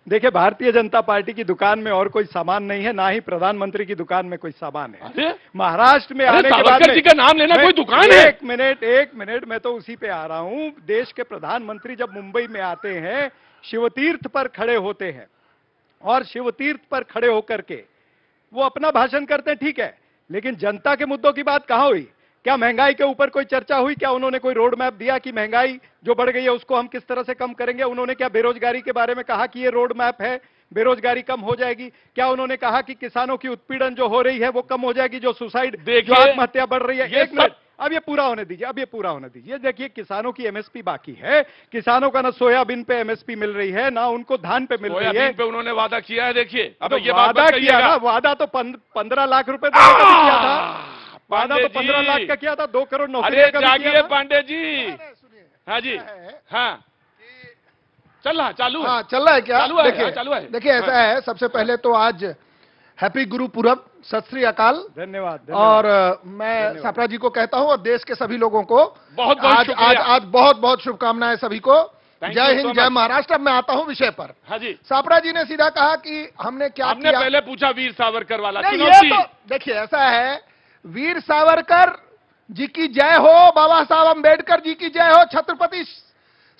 देखिए, भारतीय जनता पार्टी की दुकान में और कोई सामान नहीं है, ना ही प्रधानमंत्री की दुकान में कोई सामान है। महाराष्ट्र में आने के बाद जी का नाम लेना कोई दुकान है? एक मिनट, मैं तो उसी पे आ रहा हूं। देश के प्रधानमंत्री जब मुंबई में आते हैं, शिवतीर्थ पर खड़े होते हैं और शिवतीर्थ पर खड़े होकर के वो अपना भाषण करते हैं, ठीक है, लेकिन जनता के मुद्दों की बात कहां हुई? क्या महंगाई के ऊपर कोई चर्चा हुई? क्या उन्होंने कोई रोड मैप दिया कि महंगाई जो बढ़ गई है उसको हम किस तरह से कम करेंगे? उन्होंने क्या बेरोजगारी के बारे में कहा कि ये रोड मैप है, बेरोजगारी कम हो जाएगी? क्या उन्होंने कहा कि किसानों की उत्पीड़न जो हो रही है वो कम हो जाएगी, जो सुसाइड, जो आत्महत्या बढ़ रही है? एक मिनट, अब ये पूरा होने दीजिए, देखिए, किसानों की एमएसपी बाकी है। किसानों का ना सोयाबीन पे एमएसपी मिल रही है, ना उनको धान पे मिल रही है। पे उन्होंने वादा किया है, देखिए। अब ये वादा किया ना, वादा तो 15 लाख रुपए देने का भी किया था। वादा तो 15 लाख का किया था, 2 करोड़ नौकरियों का भी किया था। पांडे जी, हाँ जी, हाँ, चल रहा, चालू है, चल रहा है क्या? देखिए, ऐसा हाँ। है, सबसे पहले तो आज हैप्पी गुरु पूरब, सत श्री अकाल। धन्यवाद। और मैं सापरा जी को कहता हूं और देश के सभी लोगों को आज बहुत बहुत शुभकामनाएं सभी को। जय हिंद, जय महाराष्ट्र। अब मैं आता हूं विषय पर। हाँ जी, सापरा जी ने सीधा कहा कि हमने क्या किया। पहले पूछा वीर सावरकर वाला। ये तो देखिए, ऐसा है, वीर सावरकर जी की जय हो, बाबा साहब अंबेडकर जी की जय हो, छत्रपति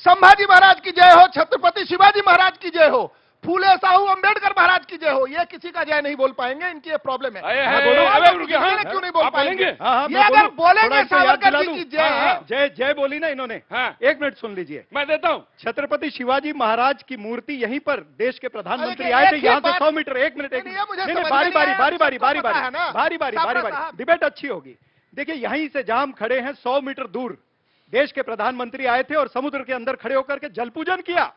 संभाजी महाराज की जय हो, छत्रपति शिवाजी महाराज की जय हो, फूले साहू अंबेडकर महाराज की जय हो। ये किसी का जय नहीं बोल पाएंगे, इनकी ये प्रॉब्लम है। क्यों नहीं बोल पाएंगे? ये अगर बोलेंगे सावरकर जी की जय जय बोली ना इन्होंने। एक मिनट सुन लीजिए, मैं देता हूं। छत्रपति शिवाजी महाराज की मूर्ति यहीं पर देश के प्रधानमंत्री आए थे, यहाँ से 100 मीटर। एक मिनट, बारी डिबेट अच्छी होगी। देखिए, यहीं से जहां हम खड़े हैं 100 मीटर दूर देश के प्रधानमंत्री आए थे और समुद्र के अंदर खड़े होकर के जल पूजन किया।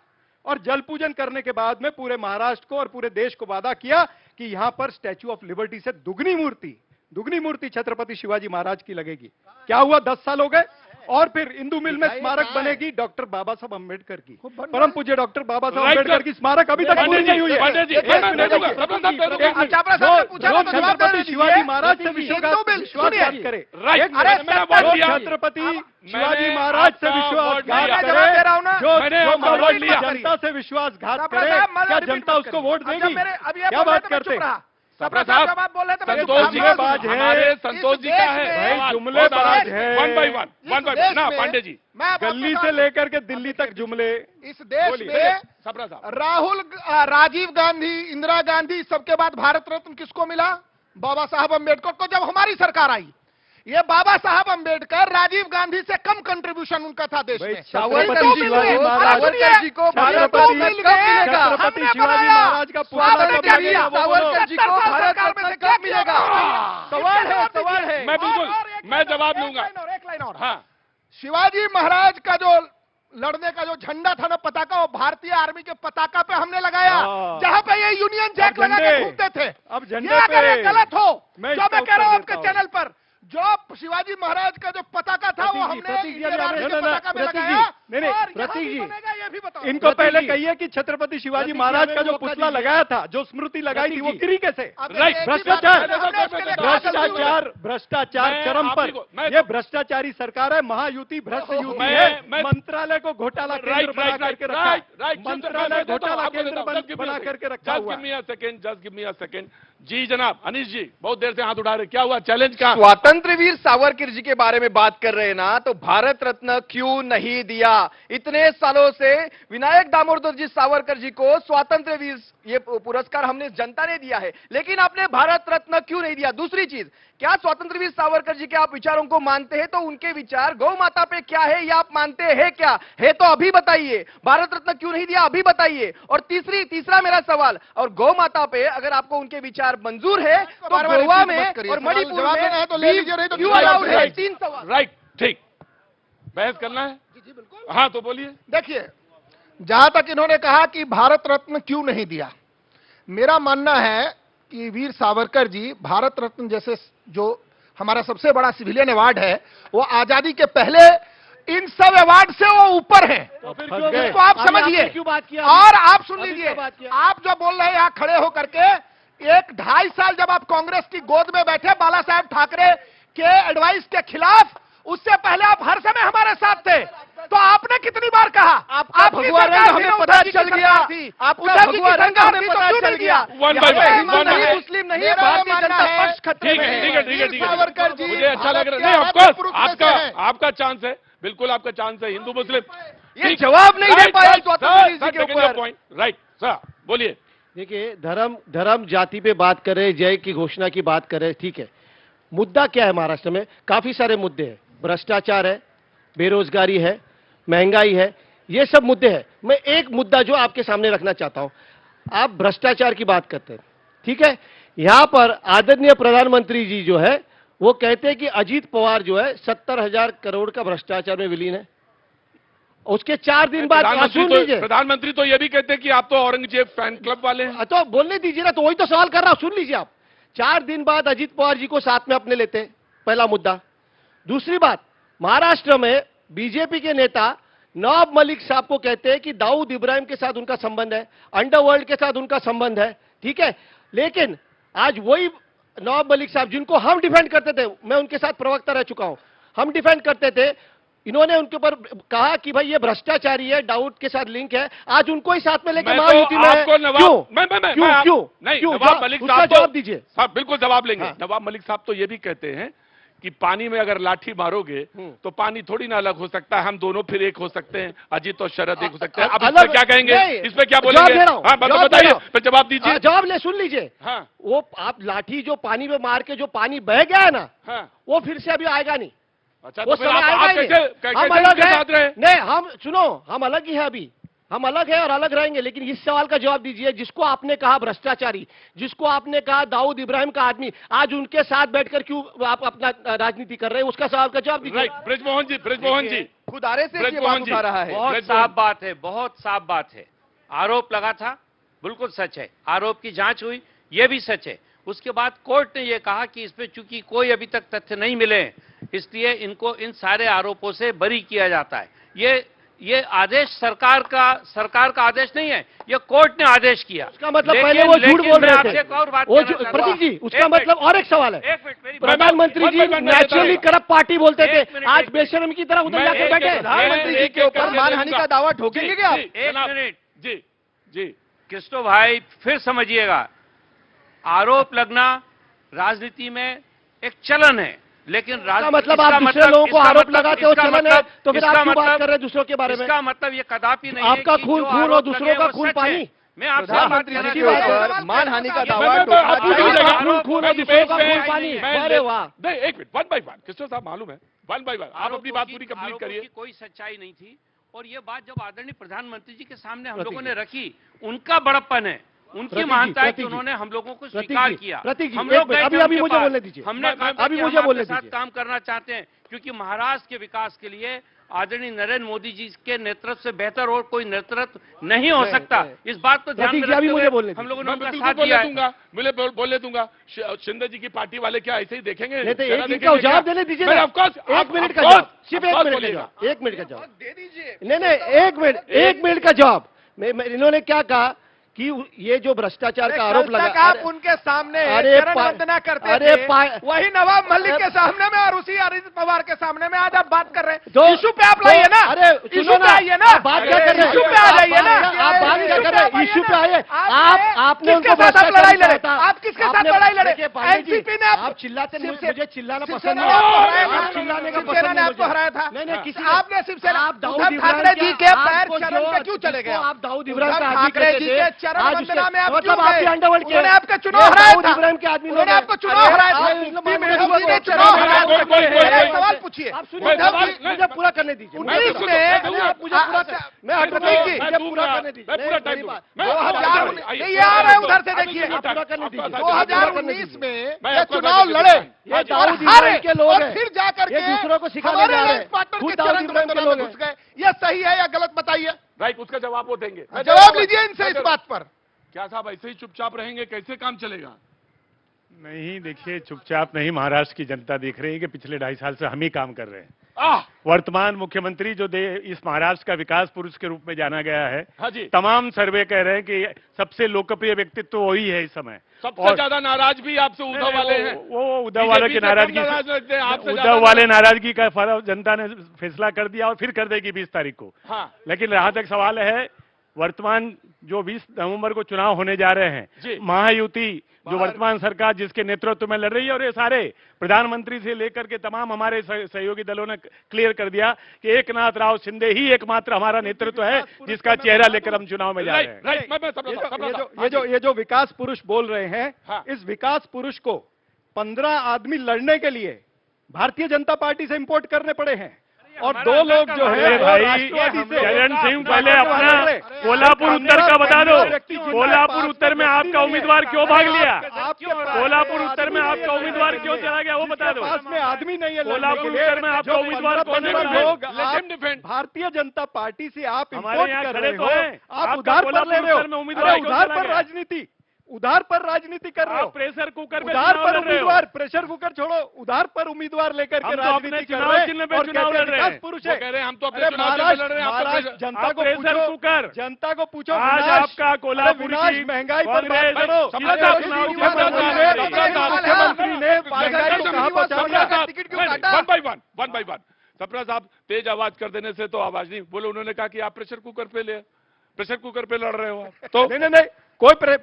और जल पूजन करने के बाद में पूरे महाराष्ट्र को और पूरे देश को वादा किया कि यहां पर स्टैच्यू ऑफ लिबर्टी से दुगनी मूर्ति छत्रपति शिवाजी महाराज की लगेगी। क्या हुआ? 10 साल हो गए और फिर इंदू मिल में स्मारक बनेगी डॉक्टर बाबा साहब अंबेडकर की, परम पूज्य डॉक्टर बाबा साहब अंबेडकर की स्मारक अभी तक पूरी नहीं हुई है। छत्रपति शिवाजी महाराज से विश्वासघात करे, छत्रपति शिवाजी महाराज से विश्वासघात करे, जो जनता से विश्वासघात करे, क्या जनता उसको वोट देगी? क्या बात करते? जवाब बोल रहे थे। संतोष जी का बाज है, हमारे संतोष जी का है भाई, जुमलेबाज है। वन बाय वन ना पांडे जी, गली से लेकर के दिल्ली तक जुमले। इस देश में राहुल, राजीव गांधी, इंदिरा गांधी, सबके बाद भारत रत्न किसको मिला? बाबा साहब अम्बेडकर को। जब हमारी सरकार आई, ये बाबा साहब अम्बेडकर, राजीव गांधी से कम कंट्रीब्यूशन उनका था देश में। छत्रपति शिवाजी महाराज जी को छत्रपति शिवाजी महाराज का सावरकर जी को भारत रत्न कब मिलेगा? सवाल है। मैं बिल्कुल, मैं जवाब लूंगा। एक लाइन और। हाँ, शिवाजी महाराज का जो लड़ने का जो झंडा था ना, पताका, वो भारतीय आर्मी के पताका पे हमने लगाया, जहां पे ये यूनियन जैक लगा के घूमते थे। अब झंडे पे अगर ये गलत हो, मैं जो मैं कह रहा हूं आपके चैनल पर, जो शिवाजी महाराज का जो पताका था वो हमने प्रतीक जी, इनको पहले कहिए कि छत्रपति शिवाजी महाराज का जो पुतला लगाया था, जो स्मृति लगाई थी, वो गिरी कैसे? भ्रष्टाचार चरम पर। ये भ्रष्टाचारी सरकार है, महायुति भ्रष्ट युति है। मंत्रालय को घोटाला केंद्र बना करके रखा है, मंत्रालय घोटाला केंद्र बना करके रखा हुआ है। जी जनाब, अनिश जी बहुत देर से हाथ उठा रहे, क्या हुआ? चैलेंज का स्वतंत्र वीर सावरकर जी के बारे में बात कर रहे हैं ना, तो भारत रत्न क्यों नहीं दिया? इतने सालों से विनायक दामोदर जी सावरकर जी को स्वतंत्र वीर ये पुरस्कार हमने जनता ने दिया है, लेकिन आपने भारत रत्न क्यों नहीं दिया? दूसरी चीज, क्या स्वतंत्र वीर सावरकर जी के आप विचारों को मानते हैं? तो उनके विचार गौ माता पे क्या है, ये आप मानते हैं क्या? है तो अभी बताइए। भारत रत्न क्यों नहीं दिया, अभी बताइए। और तीसरा मेरा सवाल, और गौ माता पे अगर आपको उनके विचार मंजूर है तो गोवा में और मणिपुर में क्यों अलाउड है? 3 सवाल। राइट, ठीक, बहस करना है? जी बिल्कुल। हाँ तो बोलिए। देखिए, जहां तक इन्होंने कहा कि भारत रत्न क्यों नहीं दिया, मेरा मानना है कि वीर सावरकर जी भारत रत्न जैसे जो हमारा सबसे बड़ा सिविलियन अवार्ड है, वो आजादी के पहले इन सब अवार्ड से वो ऊपर हैं। इसको आप समझिए। और आप सुन लीजिए, आप जो बोल रहे हैं यहां खड़े होकर के, 1-2.5 साल जब आप कांग्रेस की गोद में बैठे बाला साहेब ठाकरे के एडवाइस के खिलाफ, उससे पहले आप हर समय हमारे साथ थे। तो आपने कितनी बार कहा आपका भगवा रंग हमें पता चल गया, आपका भगवा रंग हमें पता चल गया। मुस्लिम नहीं है, भारतीय जनता पक्ष खतरे में है। ठीक है, मुझे अच्छा लग रहा है। नहीं, ऑफकोर्स आपका चांस है, बिल्कुल आपका चांस है। हिंदू मुस्लिम ये जवाब नहीं दे पाया स्वातंत्र के ऊपर। राइट सर, बोलिए। देखिए, धर्म जाति पे बात करें, जय की घोषणा की बात करें, ठीक है। मुद्दा क्या है महाराष्ट्र में? काफी सारे मुद्दे हैं। भ्रष्टाचार है, बेरोजगारी है, महंगाई है, ये सब मुद्दे हैं। मैं एक मुद्दा जो आपके सामने रखना चाहता हूं, आप भ्रष्टाचार की बात करते हैं, ठीक है। यहां पर आदरणीय प्रधानमंत्री जी जो है वो कहते हैं कि अजीत पवार जो है 70,000 करोड़ का भ्रष्टाचार में विलीन है। उसके 4 दिन बाद सुन लीजिए, प्रधानमंत्री तो ये भी कहते हैं कि आप तो औरंगजेब फैन क्लब वाले हैं। तो बोलने दीजिए ना, तो वही तो सवाल कर रहा हूं, सुन लीजिए आप। 4 दिन बाद अजीत पवार जी को साथ में अपने लेते हैं, पहला मुद्दा। दूसरी बात, महाराष्ट्र में बीजेपी के नेता नवाब मलिक साहब को कहते हैं कि दाऊद इब्राहिम के साथ उनका संबंध है, अंडरवर्ल्ड के साथ उनका संबंध है, ठीक है। लेकिन आज वही नवाब मलिक साहब जिनको हम डिफेंड करते थे, मैं उनके साथ प्रवक्ता रह चुका हूं, हम डिफेंड करते थे, इन्होंने उनके ऊपर कहा कि भाई ये भ्रष्टाचारी है, दाऊद के साथ लिंक है। आज उनको ही साथ में लेकर महायुति में है। क्यों? नवाब मलिक साहब जवाब दीजिए। बिल्कुल जवाब लेंगे। नवाब मलिक साहब तो ये भी कहते हैं कि पानी में अगर लाठी मारोगे तो पानी थोड़ी ना अलग हो सकता है, हम दोनों फिर एक हो सकते हैं, अजीत और शरद एक हो सकते हैं। अब इसमें क्या कहेंगे, इसमें क्या बोलेंगे? हाँ बताइए, फिर जवाब दीजिए। जवाब ले, सुन लीजिए। हाँ, वो आप लाठी जो पानी में मार के जो पानी बह गया है ना, हाँ, वो फिर से अभी आएगा नहीं। अच्छा, वो तो फिर समय आप आएगा ही नहीं। कैसे हम अलग साथ रहे? है नहीं, हम सुनो, हम अलग ही है अभी, हम अलग है और अलग रहेंगे। लेकिन इस सवाल का जवाब दीजिए, जिसको आपने कहा भ्रष्टाचारी, जिसको आपने कहा दाऊद इब्राहिम का आदमी, आज उनके साथ बैठकर क्यों आप अपना राजनीति कर रहे हैं, उसका सवाल का जवाब दीजिए। ब्रिजमोहन जी खुद आरे से ये बात उठा रहा है। बहुत साफ बात है, बहुत साफ बात है। आरोप लगा था, बिल्कुल सच है। आरोप की जांच हुई, यह भी सच है। उसके बाद कोर्ट ने यह कहा कि इसमें चूंकि कोई अभी तक तथ्य नहीं मिले हैं, इसलिए इनको इन सारे आरोपों से बरी किया जाता है। ये आदेश सरकार का आदेश नहीं है, ये कोर्ट ने आदेश किया। उसका मतलब पहले वो झूठ बोल रहे थे। प्रतीक जी, उसका मतलब और एक सवाल है, प्रधानमंत्री जी नेचुरली करप्ट पार्टी बोलते थे, आज बेशर्मी की तरह उधर जाकर बैठे। प्रधानमंत्री जी के ऊपर मानहानि का दावा ठोकेंगे क्या आप? एक मिनट जी कृष्णो भाई, फिर समझिएगा, आरोप लगना राजनीति में एक चलन है, लेकिन मतलब आप दूसरे लोगों को आरोप लगाते हो चलन है, तो फिर आप क्यों बात कर रहे हैं दूसरों के बारे में? इसका मतलब ये कदापि नहीं आपका है कि खून खून और दूसरों का खून पानी। मैं आपसे प्रधानमंत्री जी के ऊपर मानहानि का दावा खून खून और दूसरों का खून पानी। अरे वाह, नहीं, एक मिनट, 1 by 1 कृष्ण साहब, मालूम है, 1 by 1 आप अपनी बात पूरी कंप्लीट करिए। कोई सच्चाई नहीं थी, और ये बात जब आदरणीय प्रधानमंत्री जी के सामने हम लोगों ने रखी, उनका बड़प्पन है, उनकी महानता है कि उन्होंने हम लोगों को स्वीकार किया। हम लोग अभी मुझे बोलने दीजिए, हमने अभी मुझे बोलने साथ काम करना चाहते हैं, क्योंकि महाराष्ट्र के विकास के लिए आदरणीय नरेंद्र मोदी जी के नेतृत्व से बेहतर और कोई नेतृत्व नहीं हो सकता। इस बात को ध्यान में रखते हुए हम लोगों ने उनका साथ दिया है। मुझे बोलने दूंगा, शिंदे जी की पार्टी वाले क्या ऐसे ही देखेंगे? जवाब देने दीजिए, 1 मिनट का जवाब, सिर्फ 1 मिनट का जवाब, 1 मिनट का जवाब दे दीजिए। नहीं, 1 मिनट का जवाब। इन्होंने क्या कहा कि ये जो भ्रष्टाचार का आरोप लगा, आप उनके सामने चरण वंदना करते थे, वही नवाब मलिक के सामने में और उसी अजीत पवार के सामने में आज आप बात कर रहे हैं। इशू पे आप लाइए ना, अरे इशू पे आइए ना, बात क्या कर रहे हैं? इशू पे आ जाइए ना, आप बात क्या कर रहे हैं? इशू पे आइए। आपने किसके साथ आप लड़ाई लड़े? आप किसके साथ लड़ाई लड़े? एनसीपी ने आप चिल्लाते नहीं, मुझे चिल्लाना पसंद शिवसेना नहीं ने है। चिल्लाने का शिवसेना ने आपको हराया था। नहीं, किसी आपने शिवसेना, आप दाऊद उद्धव ठाकरे जी के पैर चरण पे क्यों चले गए? आप दाऊद इब्राहिम का उद्धव आदमी ठाकरे जी कहते के थे, चरण वंदना में आप मतलब क्यों आपके गए? अंडरवर्ल्ड के उन्होंने आपका चुनाव हराया था। इब्राहिम के आदमी उन्होंने आपको चुनाव हराया था। मोदी ने चुनाव हराया था। मेरा एक सवाल पूछिए, आप सुनिए, मुझे पूरा करने दीजिए। 19 में आप मुझे पूरा मैं मुझे पूरा करने दीजिए। ये आ रहे उधर से, देखिए पूरा करने दीजिए। 2019 में ये चुनाव लड़े, ये दाऊद हारे इब्राहिम के लोग और हैं, फिर जाकर ये के दूसरों को सिखाने हमारे जा रहे हैं। अलायंस पार्टनर खुद के दाऊद चरण इब्राहिम के वंदना में लोग घुस गए। ये सही है या गलत बताइए? राइट, उसका जवाब वो देंगे। जवाब लीजिए इनसे इस बात पर। क्या साहब ऐसे ही चुपचाप रहेंगे? कैसे काम चलेगा? नहीं, देखिए, चुपचाप नहीं, महाराष्ट्र की जनता देख रही है कि पिछले 2.5 साल से हम ही काम कर रहे हैं। वर्तमान मुख्यमंत्री जो इस महाराष्ट्र का विकास पुरुष के रूप में जाना गया है, हाँ जी, तमाम सर्वे कह रहे हैं कि सबसे लोकप्रिय व्यक्तित्व वही है इस समय। सबसे ज्यादा नाराज भी आपसे उद्धव वाले हैं। वो उद्धव वाले की नाराजगी, उद्धव वाले नाराजगी का जनता ने फैसला कर दिया और फिर कर देगी 20 तारीख को। हाँ। लेकिन जहां तक सवाल है, वर्तमान जो 20 नवंबर को चुनाव होने जा रहे हैं, महायुति जो वर्तमान सरकार जिसके नेतृत्व में लड़ रही है, और ये सारे प्रधानमंत्री से लेकर के तमाम हमारे सहयोगी दलों ने क्लियर कर दिया कि एकनाथ राव शिंदे ही एकमात्र हमारा नेतृत्व है जिसका चेहरा लेकर हम चुनाव में जा रहे हैं। ये जो विकास पुरुष बोल रहे हैं, इस विकास पुरुष को 15 आदमी लड़ने के लिए भारतीय जनता पार्टी से इंपोर्ट करने पड़े हैं, और 2 लोग जो है भाई चरण सिंह, पहले अपना कोल्हापुर उत्तर का बता दो। कोल्हापुर उत्तर में आपका उम्मीदवार क्यों भाग लिया? कोल्हापुर उत्तर में आपका उम्मीदवार क्यों चला गया, वो बता दो। पास में आदमी नहीं है। कोल्हापुर उत्तर में आपका उम्मीदवार कौन है? भारतीय जनता पार्टी से आप हमारे यहाँ कर रहे खड़े तो हो, हैं। आप उधार पर ले रहे हो, उम्मीदवार उधार पर राजनीति, उधार पर राजनीति कर रहे हो। प्रेशर कुकर में उधार पर उम्मीदवार, प्रेशर कुकर छोड़ो, उधार पर उम्मीदवार लेकर के राजनीति कर रहे हैं और विकास पुरुष है। हम तो अपने चुनाव चिन्ह लड़ रहे हैं। महाराष्ट्र जनता को प्रेशर पूछो, कुकर, जनता को पूछो, आज आपका कोल्हापुर विनाश महंगाई पर बात करो। मुख्यमंत्री ने महंगाई को कहां पहुंचा टिकट क्यों काटा? One by one. सप्रा साहब तेज आवाज कर देने से तो आवाज नहीं बोले। उन्होंने कहा कि आप प्रेशर कुकर पे लड़ रहे हो। तो नहीं,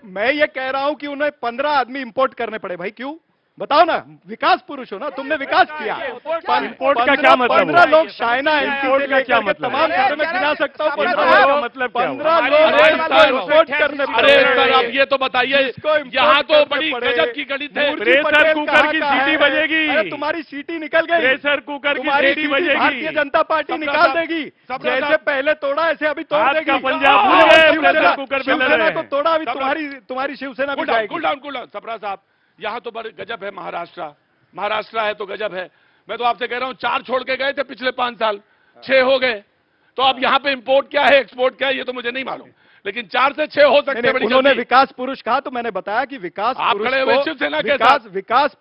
मैं ये कह रहा हूं कि उन्हें 15 आदमी इंपोर्ट करने पड़े। भाई क्यों बताओ ना, विकास पुरुष हो ना, तुमने विकास किया। इंपोर्ट का क्या मतलब? 15 लोग चाइना इंपोर्ट का क्या मतलब? तमाम चीजों में गिना सकता हूँ। मतलब 15 लोग इंपोर्ट करने अरे सर आप ये तो बताइए, यहाँ तो बड़ी गजब की गणित है। प्रेशर कुकर की सीटी बजेगी, तुम्हारी सीटी निकल गई। प्रेशर कुकर की सीटी बजेगी, भारतीय जनता पार्टी निकाल देगी। जैसे पहले तोड़ा ऐसे अभी तोड़ देगी। पंजाब भूल गए, प्रेशर कुकर पे लड़ रहे शिवसेना को हैं। तोड़ा, अभी तुम्हारी शिवसेना भी जाएगी। कूल डाउन सप्रा साहब, यहाँ तो बड़े गजब है। महाराष्ट्र है तो गजब है। मैं तो आपसे कह रहा हूँ 4 छोड़ के गए थे पिछले 5 साल, 6 हो गए। तो अब यहाँ पे इंपोर्ट क्या है, एक्सपोर्ट क्या है, ये तो मुझे नहीं मालूम, लेकिन 4 से 6 हो सकते हैं। उन्होंने विकास पुरुष कहा तो मैंने बताया कि विकास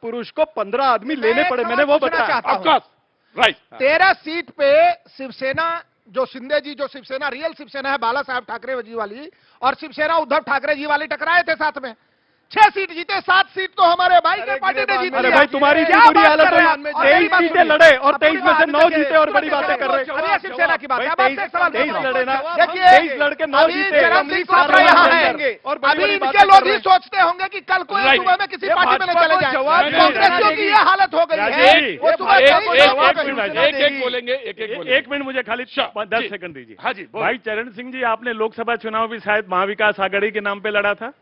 पुरुष को 15 आदमी लेने पड़े। मैंने वो बताया। राइट, 13 सीट पे शिवसेना, जो शिंदे जी, जो शिवसेना रियल शिवसेना है बाला साहब ठाकरे जी वाली, और शिवसेना उद्धव ठाकरे जी वाली टकराए थे साथ में। 6 सीट जीते, 7 सीट तो हमारे भाई के पार्टी ने जीत लिया। भाई तुम्हारी इतनी बुरी हालत हुई, 23 सीटें लड़े और 23 में से 9 जीते, और बड़ी बातें कर रहे हैं। शिवसेना की बात है। 23 लड़े ना, देखिए 23 लड़के 9 जीते। और अभी इनके लोग ही सोचते होंगे कि कल को सुबह में किसी पार्टी में चले जाए। कांग्रेसियों की ये हालत हो गई है। एक मिनट मुझे खाली 10 सेकंड दीजिए। हाँ जी भाई चरण सिंह जी, आपने लोकसभा चुनाव भी शायद महाविकास आघाड़ी के नाम पे लड़ा था,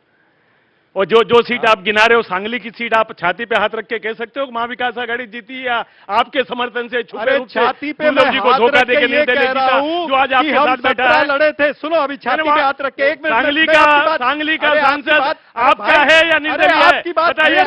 और जो सीट आप गिना रहे हो, सांगली की सीट, आप छाती पे हाथ रख के कह सकते हो कि महाविकास आघाड़ी जीती, या आपके समर्थन से छुपे रूप से छाती पे मैं जी को धोखा देके निर्दलीय जीता, जो आज आपके साथ बैठा है? लड़े थे। सुनो, अभी छाती पे हाथ रख के एक मिनट। सांगली का सांसद आपका है या निर्दलीय है, बताइए।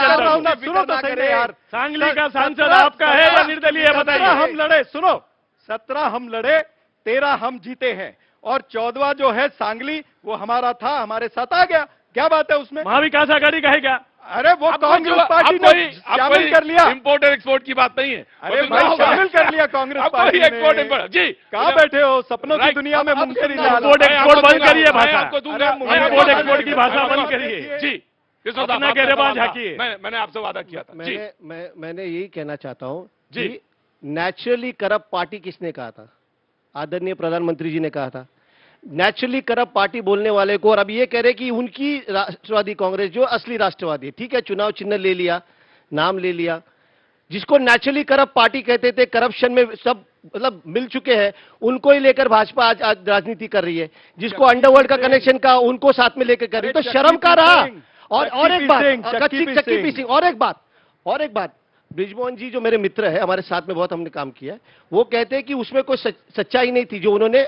सुनो तो सही यार, सांगली का सांसद आपका है या निर्दलीय है, बताइए। हम लड़े, सुनो, 17 हम लड़े, 13 हम जीते हैं, और 14वां जो है सांगली, वो हमारा था, हमारे साथ आ गया। क्या बात है उसमें? महाविकास आघाड़ी का है क्या? अरे वो कांग्रेस पार्टी ने शामिल कर लिया। इंपोर्ट और एक्सपोर्ट की बात नहीं है। अरे भाई शामिल कर लिया कांग्रेस पार्टी ने। एक्सपोर्ट जी, कहाँ बैठे हो? सपनों की दुनिया में मुमकिन नहीं। इंपोर्ट एक्सपोर्ट बंद करिए भाषा, आपको दूंगा। इंपोर्ट एक्सपोर्ट की भाषा बंद करिए जी। अपना गिरेबान झांकिए। मैंने आपसे वादा किया था। मैंने यही कहना चाहता हूँ जी, नेचुरली करप्ट पार्टी किसने कहा था? आदरणीय प्रधानमंत्री जी ने कहा था। नेचुरली करप्ट पार्टी बोलने वाले को, और अब ये कह रहे कि उनकी राष्ट्रवादी कांग्रेस जो असली राष्ट्रवादी है, ठीक है, चुनाव चिन्ह ले लिया, नाम ले लिया, जिसको नेचुरली करप्ट पार्टी कहते थे, करप्शन में सब मतलब मिल चुके हैं, उनको ही लेकर भाजपा आज राजनीति कर रही है। जिसको अंडरवर्ल्ड का कनेक्शन का, उनको साथ में लेकर कर रही है, तो शर्म का रहा। और एक बात, चक्की पी सिंह, और एक बात, ब्रिजमोहन जी जो मेरे मित्र है, हमारे साथ में बहुत हमने काम किया है, वो कहते हैं कि उसमें कोई सच्चाई नहीं थी जो उन्होंने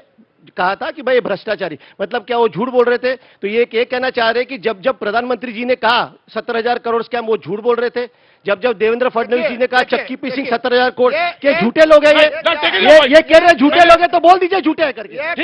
कहा था कि भाई भ्रष्टाचारी, मतलब क्या वो झूठ बोल रहे थे? तो ये कहना चाह रहे कि जब प्रधानमंत्री जी ने कहा 17,000 करोड़ स्कैम, वो झूठ बोल रहे थे। जब देवेंद्र फडणवीस जी ने कहा चक्की पी सिंह 17,000 करोड़ के झूठे लोग हैं, ये कह रहे झूठे लोग हैं, तो बोल दीजिए झूठे है करके। ये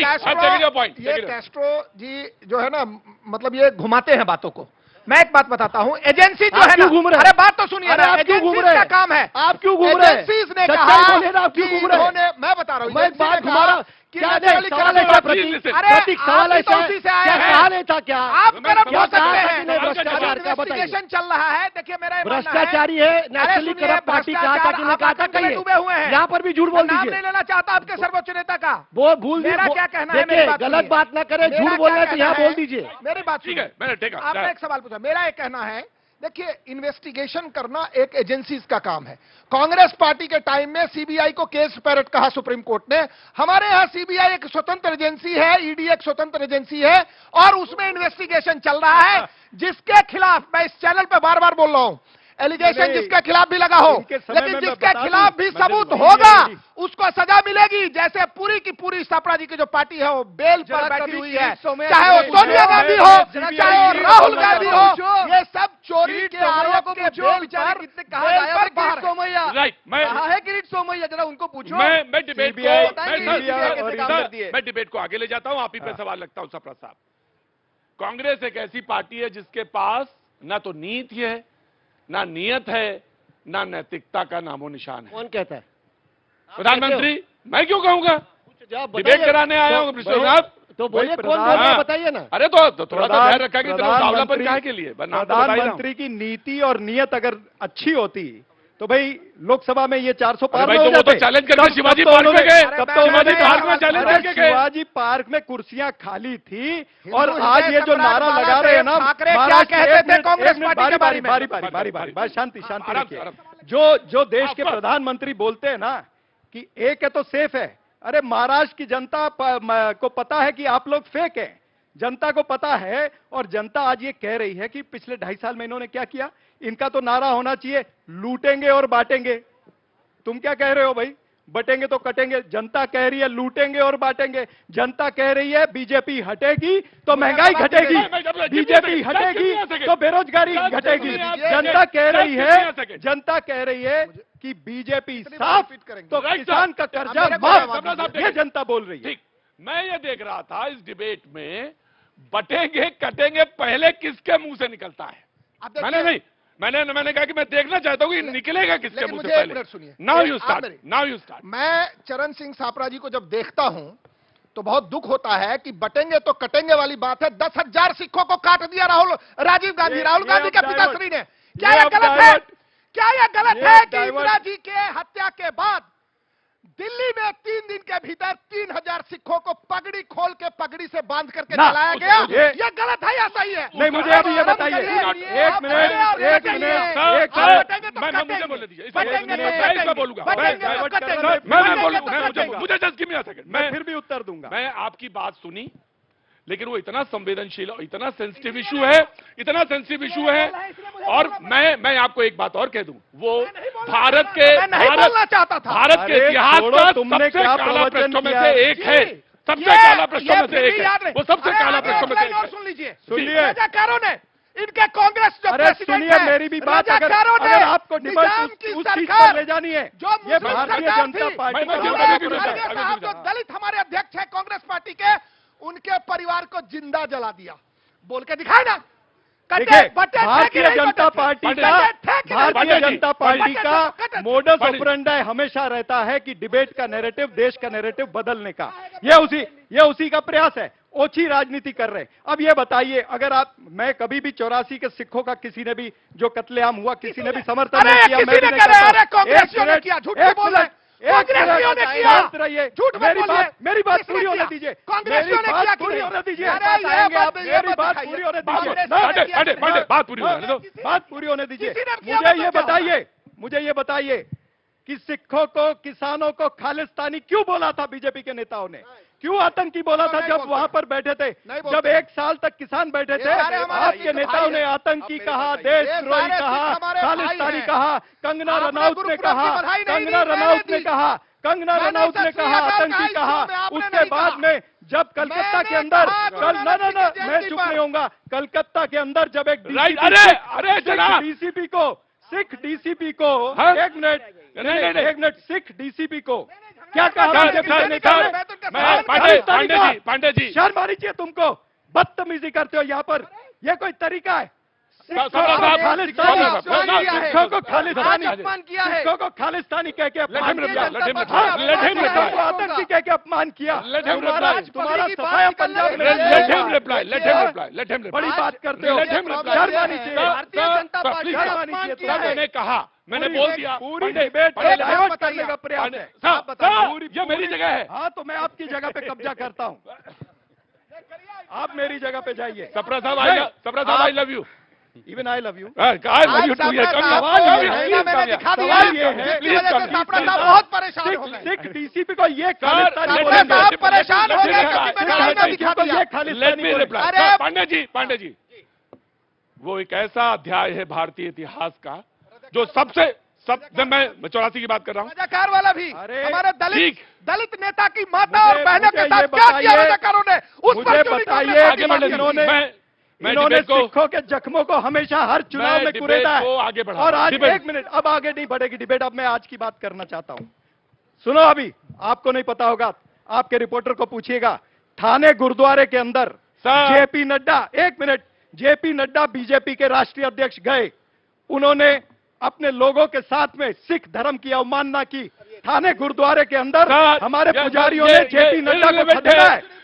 कैस्ट्रो जी जो है ना, मतलब ये घुमाते हैं बातों को। मैं एक बात बताता हूं, एजेंसी जो आप है क्यों ना, घूम रहे? अरे बात तो सुनिए अरे ना, आप क्यों घूम एजेंसीज रहे? का काम है। आप क्यों घूम रहे? एजेंसीज ने सच्चाई कहा बोलिए ना, आप क्यों कि घूम रहे? इन्होंने, मैं बता रहा हूं, मैं एक एजेंसी बात ने घुमा रहा कहा हूं। कि क्या नेचुरली नहीं, सवाल ऐसा प्रतीक, अरे प्रतीक सवाल आप ऐसा तो उसी से आए क्या हैं। कहा नहीं था क्या? आप करप्ट क्या हो सकते कहा था हैं, कि नहीं भ्रष्टाचार का? बताइए। इन्वेस्टिगेशन चल रहा है। देखिए मेरा ये मानना है, भ्रष्टाचारी है, अरे नेचुरली सुनिए, करप्ट पार्टी कहा था कि नहीं कहा था? भ्रष्टाचार, आप डूबे हुए हैं। यहाँ पर भी झूठ बोल नाम दीजिए। नहीं लेना चाहता आपके सर्वोच्च नेता का। वो भूल मेरा दीजिए। क्या कहना है, मेरी देखिए, बात गलत सुनिए। बात ना करें, मेरा झूठ बोलना है क्या तो यहाँ कहना बोल दीजिए। मेरी बात ठीक सुनिए। है, मैंने ठीक है। आपने एक सवाल पूछा, मेरा एक कहना है, देखिए इन्वेस्टिगेशन करना एक एजेंसीज का काम है। कांग्रेस पार्टी के टाइम में सीबीआई को केस पैरेट कहा सुप्रीम कोर्ट ने। हमारे यहां सीबीआई एक स्वतंत्र एजेंसी है, ईडी एक स्वतंत्र एजेंसी है, और उसमें इन्वेस्टिगेशन चल रहा है, जिसके खिलाफ मैं इस चैनल पर बार बार बोल रहा हूं, एलिगेशन जिसके खिलाफ भी लगा हो, लेकिन जिसके खिलाफ भी सबूत होगा उसको सजा मिलेगी। जैसे पूरी की पूरी सपरा जी की जो पार्टी है वो बेल पर बैठी हुई है, चाहे वो सोनिया गांधी हो, चाहे वो राहुल गांधी हो, ये सब चोरी के आरोप के बेल पर बाहर है। राइट, कहा है किरीट सोमैया, जरा उनको पूछो। मैं डिबेट को CBI मैं डिबेट को आगे ले जाता हूं, आप ही पे सवाल लगता हूं। सपरा साहब, कांग्रेस एक ऐसी पार्टी है जिसके पास ना तो नीति है, ना नियत है, ना नैतिकता का नामो निशान है। कौन कहता है? प्रधानमंत्री, मैं क्यों कहूंगा? जवाब डिबेट बताइए। कराने आया हूं मिस्टर साहब। तो बोलिए भाई, कौन बोल प्रधान- रहा है, बताइए ना। अरे तो थोड़ा सा ध्यान रखा कि इतना उतावलापन प्रधानमंत्री- काहे के लिए? बस नाम तो बता ही रहा हूं। प्रधानमंत्री की नीति और नियत अगर अच्छी होती तो भाई लोकसभा में ये 400 पार भाई में तो हो वो तो जाते। चैलेंज करके तब- शिवाजी तब तो पार्क में उन्होंने- गए। तब तो शिवाजी उन्होंने- पार्क में चैलेंज अरे करके गए। शिवाजी पार्क में कुर्सियां खाली थी और हिंदू आज ये जो सम्राट नारा बाला लगा रहे हैं ना, ठाकरे क्या महाराष्ट्र- कहते एक थे मिनट, कांग्रेस एक मिनट, पार्टी के बारे में? बारी शांति आराम से, रखिए। आराम जो देश के प्रधानमंत्री बोलते हैं ना कि एक है तो सेफ है, अरे महाराष्ट्र की जनता को पता है कि आप लोग फेक हैं, जनता को पता है। और जनता आज ये कह रही है कि पिछले 2.5 साल में इन्होंने क्या किया। इनका तो नारा होना चाहिए लूटेंगे और बांटेंगे। तुम क्या कह रहे हो भाई? बटेंगे तो कटेंगे। जनता कह रही है लूटेंगे और बांटेंगे। जनता कह रही है बीजेपी हटेगी तो महंगाई घटेगी, बीजेपी हटेगी तो बेरोजगारी घटेगी। जनता कह रही है कि बीजेपी साफ तो किसान का कर्जा माफ, ये जनता बोल रही है। ठीक, मैं ये देख रहा था इस डिबेट में, बटेंगे कटेंगे पहले किसके मुंह से निकलता है? अब देखिए- मैंने कहा कि मैं देखना चाहता हूं कि निकलेगा किसके लेकिन मुंह से मुझे एक पहले। मिनट सुनिए। नाउ यू आप स्टार्ट, मेरी- नाउ यू स्टार्ट। मैं चरण सिंह सापरा जी को जब देखता हूं तो बहुत दुख होता है कि बटेंगे तो कटेंगे वाली बात है। 10,000 सिखों को काट दिया राजीव गांधी, राहुल गांधी के पिताश्री ने। क्या यह गलत है? क्या यह गलत है कि इंदिरा जी के हत्या के बाद दिल्ली में 3 दिन के भीतर 3,000 सिखों को पगड़ी खोल के पगड़ी से बांध करके ना, चलाया गया? ये- यह गलत है या सही है? नहीं, मुझे अभी ये बताइए। एक मिनट, एक मिनट, मुझे बोलने दीजिए। मैं इसमें बोलूंगा। मुझे just give me a second. मैं फिर भी उत्तर दूंगा। मैं आपकी बात सुनी, लेकिन वो इतना संवेदनशील और इतना सेंसिटिव इशू है, इतना सेंसिटिव इशू है। और मैं आपको एक बात और कह दूं, वो भारत के मैं नहीं बोलना चाहता था। भारत के अरे इतिहास छोड़ो, का तुमने सबसे क्या काला प्रवचन पृष्ठों में किया? से एक है। सबसे काला पृष्ठों में से एक है। वो सबसे काला पृष्ठों में से एक है। सुन लीजिए, सुनिए। रजाकारों ने, इनके कांग्रेस जो अरे प्रेसिडेंट सुनिए हैं, मेरी भी बात। अगर रजाकारों ने आपको निजाम डिबेट की उस चीज सरकार पर ले जानी है, जो ये मुस्लिम भारतीय सरकार जनता थी, पार्टी मैं का जो खड़गे भी साहब जो दलित हमारे अध्यक्ष है कांग्रेस पार्टी के, उनके परिवार को जिंदा जला दिया। बोल के दिखाए ना। देखिए, भारतीय जनता पार्टी का मोडस ऑपरेंडी हमेशा रहता है कि डिबेट का नैरेटिव, देश का नैरेटिव बदलने का। ये उसी का प्रयास है। ओछी राजनीति कर रहे हैं। अब ये बताइए, अगर आप, मैं कभी भी 84 के सिखों का किसी ने भी जो कत्लेआम हुआ किसी ने भी समर्थन नहीं किया। मैं भी नहीं करता। अरे कांग्रेसियों ने किया, झूठ क्यों बोल रहे हैं? कांग्रेसियों ने किया, शांत रहिए। झूठ मत मेरी बोलिए। बात किसने पूरी होने किया? दीजिए। कांग्रेसियों ने किया कि पूरी नहीं? होने दीजिए। अरे ये बात- ये मेरी बात बात दिखाइए। पूरी होने कांग्रेस दीजिए। ने किया कि नहीं? बात पूरी होने दो। बात पूरी होने दीजिए। किसी ने किया मुझे तो ये क्या? बताइए कि सिखों को, किसानों को खालिस्तानी क्यों बोला था बीजेपी के नेताओं ने? क्यों आतंकी बोला था जब वहां पर बैठे थे? जब 1 साल तक किसान बैठे थे, आपके नेताओं ने आतंकी कहा, देशद्रोही कहा, खालिस्तानी कहा, कंगना रनौत ने कहा, आतंकी कहा। उसके बाद में जब कलकत्ता के अंदर, मैं चुप नहीं होऊंगा। कलकत्ता के अंदर जब एक डीसीपी को, सिख डीसीपी को, एक मिनट, सिख डीसीपी को क्या कहा? पांडे जी, शर्म आनी चाहिए तुमको। बदतमीजी करते हो यहाँ पर। ये कोई तरीका है? सिखों को खालिस्तानी अपमान किया है। सिखों को खालिस्तानी कह के अपमान Let him किया, reply, let him reply. आतंकी कह के अपमान किया, Let him reply. तुम्हारा सफाया पंजाब में Let him reply. Let him reply. Let him reply. बड़ी बात करते हो, Let him reply. शर्म आनी चाहिए। भारतीय जनता पार्टी please, का sir, अपमान sir, किया है। मैंने कहा, मैंने बोल दिया पूरी डिबेट डाइवर्ट करने का प्रयास है। ये मेरी जगह है। हाँ, तो मैं आपकी जगह पे कब्जा करता हूँ, आप मेरी जगह पे जाइए। सप्रा साहब I love you. Even I love you. I love you too. मैंने दिखा दिया सवाल ये है, इसकी वजह से सापड़ा साहब बहुत परेशान हो गए। सिख डीसीपी को ये खालिस्तानी let बोलेंगे। him साहब परेशान हो गए let him क्योंकि मैंने आईना दिखा को दिया। ये लेट खालिस्तानी मी बोलेंगे। रिप्लाई। अरे पांडे जी वो एक ऐसा अध्याय है भारतीय इतिहास का जो सबसे जब मैं 84 की बात कर रहा हूँ। रजाकार वाला भी अरे, हमारे ठीक। दलित नेता की माता और बहनों के मुझे साथ ये क्या किया बताइए, रजाकारों ने, उस पर मुझे क्यों नहीं बताइए, कांग्रेस आगे बढ़ने इन्होंने मैं इन्होंने डिबेट को सिखों के जख्मों को हमेशा हर चुनाव में डिबेट कुरेदा है। को आगे बढ़ा और आज डिबेट। एक मिनट, अब आगे नहीं बढ़ेगी डिबेट। अब मैं आज की बात करना चाहता हूं। सुनो, अभी आपको नहीं पता होगा, आपके रिपोर्टर को पूछिएगा, थाने गुरुद्वारे के अंदर सर। जेपी नड्डा, एक मिनट, जेपी नड्डा बीजेपी के राष्ट्रीय अध्यक्ष गए, उन्होंने अपने लोगों के साथ में सिख धर्म की अवमानना की। थाने गुरुद्वारे के अंदर सर, हमारे ये- पुजारियों ये- ने जेपी नड्डा को irrelevant खदेड़ा है। है।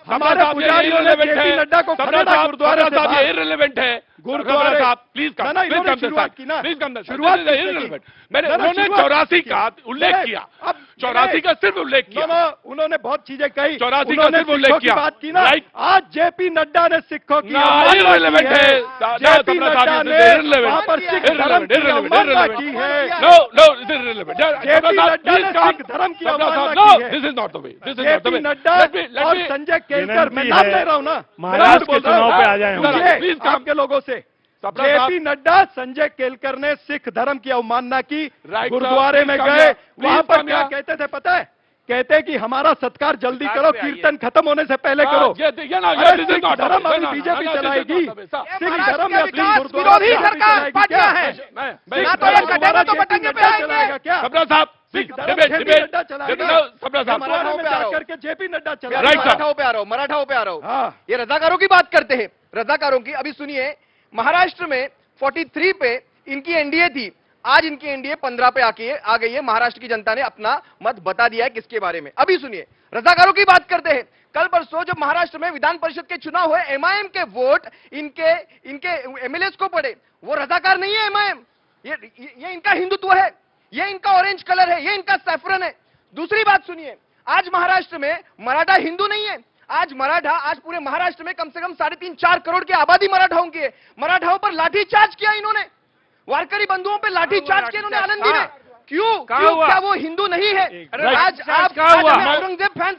हमारे पुजारियों ने जेपी नड्डा को खदेड़ा गुरुद्वारे से बाहर। ये इररिलेवेंट है। गुरुद्वारे साहब प्लीज ना, ना, इन्होंने शुरुआत की ना। प्लीज कम शुरुआत किसने की? इररिलेवेंट। मैंने ना, ना, उन्होंने शुरुआत 84 की। का उल्लेख नहीं, किया। अब 84 का सिर्फ उल्लेख नो, किया। नो, उन्होंने बहुत चीजें कही। 84 का उन्होंने सिर्फ उल्लेख सिखों की किया। बात की ना। Right. आज जेपी नड्डा ने सिखों की ना, अवमानना irrelevant की है। जेपी नड्डा ने वहां पर सिख धर्म की अवमानना की है। No, this is irrelevant. JP Nadda ने सिख धर्म की अवमानना की है। This is not the way. This is not the JP way. Nadda Let और me- संजय केलकर, मैं विनंती नाम है, ले रहा हूं ना, महाराष्ट्र मैं बोल के रहा हूं चुनाव पे ना, आ जाएं हम। मुझे, Please come. आपके लोगों से, सप्रा साहब- जेपी नड्डा, संजय केलकर ने सिख धर्म की अवमानना की। Right, गुरुद्वारे sir. में Please come गए, here. वहां Please पर come क्या here. कहते थे पता है? कहते कि हमारा सत्कार जल्दी सत्कार करो, पे आइए। कीर्तन खत्म होने से पहले हाँ, करो। ये ना, अरे this is Sikh not the धर्म way. अभी No, no, BJP no, this is चलाएगी। not the way, sir. Sikh Maharashtra धर्म के में अपनी विकास गुरुद्वारा विरोधी बीजेपी सरकार चलाएगी पार्टियां क्या? हैं। मैं ना तो ये कटेंगे तो बटेंगे पे आएंगे। चलाएगा क्या? सप्रा साहब सिख धर्म डिबेट जेपी डिबेट नड्डा चलाएगा। सप्रा साहब गुरुद्वारे में पे आ रहा जाकर के जेपी नड्डा मैं चलाएगा। Right, sir. मराठाओं पे आ रहा हूं, मराठाओं पे आ रहा हूं। हाँ। ये रजाकारों की बात करते हैं, रजाकारों की। अभी सुनिए, महाराष्ट्र में 43 पे इनकी एनडीए थी, आज इनकी एनडीए 15 पे आ गई है। महाराष्ट्र की जनता ने अपना मत बता दिया है किसके बारे में। अभी सुनिए, रजाकारों की बात करते हैं। कल परसों जब महाराष्ट्र में विधान परिषद के चुनाव हुए, एमआईएम के वोट इनके एमएलए को पड़े। वो रजाकार नहीं है एमआईएम, ये इनका हिंदुत्व है, ये इनका ऑरेंज कलर है, ये इनका सैफरन है। दूसरी बात सुनिए, आज महाराष्ट्र में मराठा हिंदू नहीं है। आज पूरे महाराष्ट्र में कम से कम 3.5-4 करोड़ की आबादी मराठाओं की है। मराठाओं पर लाठीचार्ज किया इन्होंने, वारकरी बंधुओं पर लाठीचार्ज किया इन्होंने आनंदी में। क्यों? क्या वो हिंदू नहीं है? आज आप Aurangzeb fans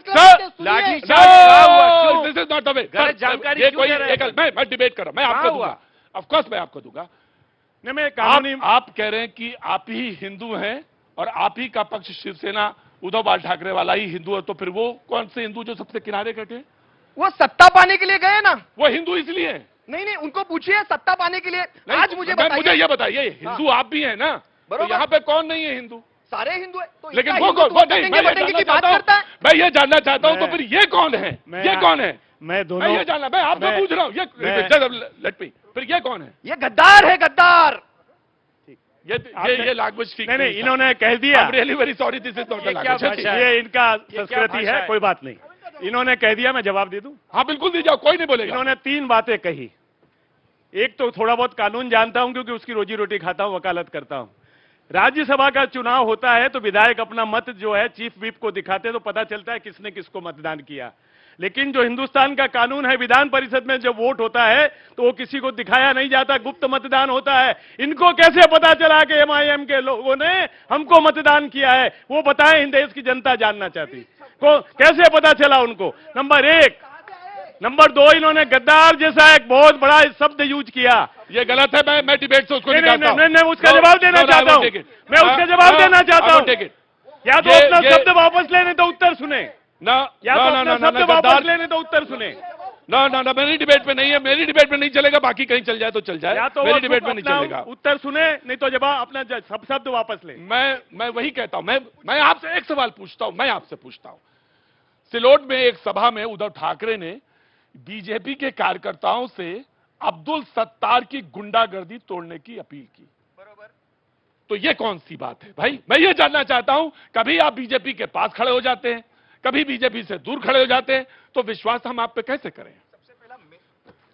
this is not the way. गलत जानकारी ये क्यों कोई दे रहे हैं? मैं डिबेट कर रहा हूं, मैं आपको कहाँ दूंगा, हुआ? ऑफ कोर्स मैं आपको दूंगा। नहीं, मैं कानूनी आप कह रहे हैं कि आप ही हिंदू हैं और आप ही का पक्ष शिवसेना उद्धव बाल ठाकरे वाला ही हिंदू है, तो फिर वो कौन से हिंदू जो सबसे किनारे कटे? वो सत्ता पाने के लिए गए ना। वो हिंदू इसलिए हैं। नहीं, उनको पूछिए सत्ता पाने के लिए। नहीं, आज मुझे मुझे ये बताइए, हिंदू आप भी हैं ना, तो बरोबर। यहाँ पे कौन नहीं है हिंदू? सारे हिंदू है, तो लेकिन इनका वो कौन? हिंदुत्व वो नहीं, कटेंगे मैं ये बटेंगे जानना की बात चाहता हूं, करता है। मैं ये जानना चाहता हूं, तो मैं- फिर ये कौन है? ये कौन है? मैं मैं दोनों ये जानना, मैं आपसे मैं- पूछ रहा हूं, ये मैं- लेट मी, फिर ये कौन है? ये गद्दार है, गद्दार। ये लैंग्वेज ठीक नहीं, इन्होंने कह दिया। I'm really very sorry, this is not the ये क्या language. भाषा है? ये इनका क्या संस्कृति भाषा है, है? कोई बात नहीं। इन्होंने कह दिया, मैं जवाब दे दूं। हाँ बिल्कुल दीजिए, कोई नहीं बोलेगा। इन्होंने 3 बातें कही। एक तो थोड़ा बहुत कानून जानता हूं क्योंकि उसकी रोजी रोटी खाता हूं, वकालत करता हूं। राज्यसभा का चुनाव होता है तो विधायक अपना मत जो है चीफ व्हिप को दिखाते हैं, तो पता चलता है किसने किसको मतदान किया। लेकिन जो हिंदुस्तान का कानून है, विधान परिषद में जब वोट होता है तो वो किसी को दिखाया नहीं जाता, गुप्त मतदान होता है। इनको कैसे पता चला कि एमआईएम के लोगों ने हमको मतदान किया है? वो बताएं, देश की जनता जानना चाहती को कैसे पता चला उनको। नंबर 1। नंबर 2, इन्होंने गद्दार जैसा एक बहुत बड़ा शब्द यूज किया। ये गलत है, मैं डिबेट से उसको निकालता हूं। नहीं, उसका जवाब देना चाहता हूं। मैं उसका जवाब देना चाहता हूं। या तो अपना शब्द वापस लेने तो उत्तर सुने, या तो अपना शब्द वापस लेने तो उत्तर सुने। ना मेरी डिबेट पे नहीं है, मेरी डिबेट पे नहीं चलेगा, बाकी कहीं चल जाए तो चल जाए, या तो मेरी डिबेट पे नहीं अपना चलेगा। उत्तर सुने, नहीं तो जवाब अपना सब शब्द वापस ले। मैं वही कहता हूं, मैं आपसे एक सवाल पूछता हूं, मैं आपसे पूछता हूं। सिलोट में एक सभा में उद्धव ठाकरे ने बीजेपी के कार्यकर्ताओं से अब्दुल सत्तार की गुंडागर्दी तोड़ने की अपील की। बरोबर। तो ये कौन सी बात है भाई? मैं ये जानना चाहता हूं, कभी आप बीजेपी के पास खड़े हो जाते हैं, कभी बीजेपी से दूर खड़े हो जाते हैं, तो विश्वास हम आप पे कैसे करें?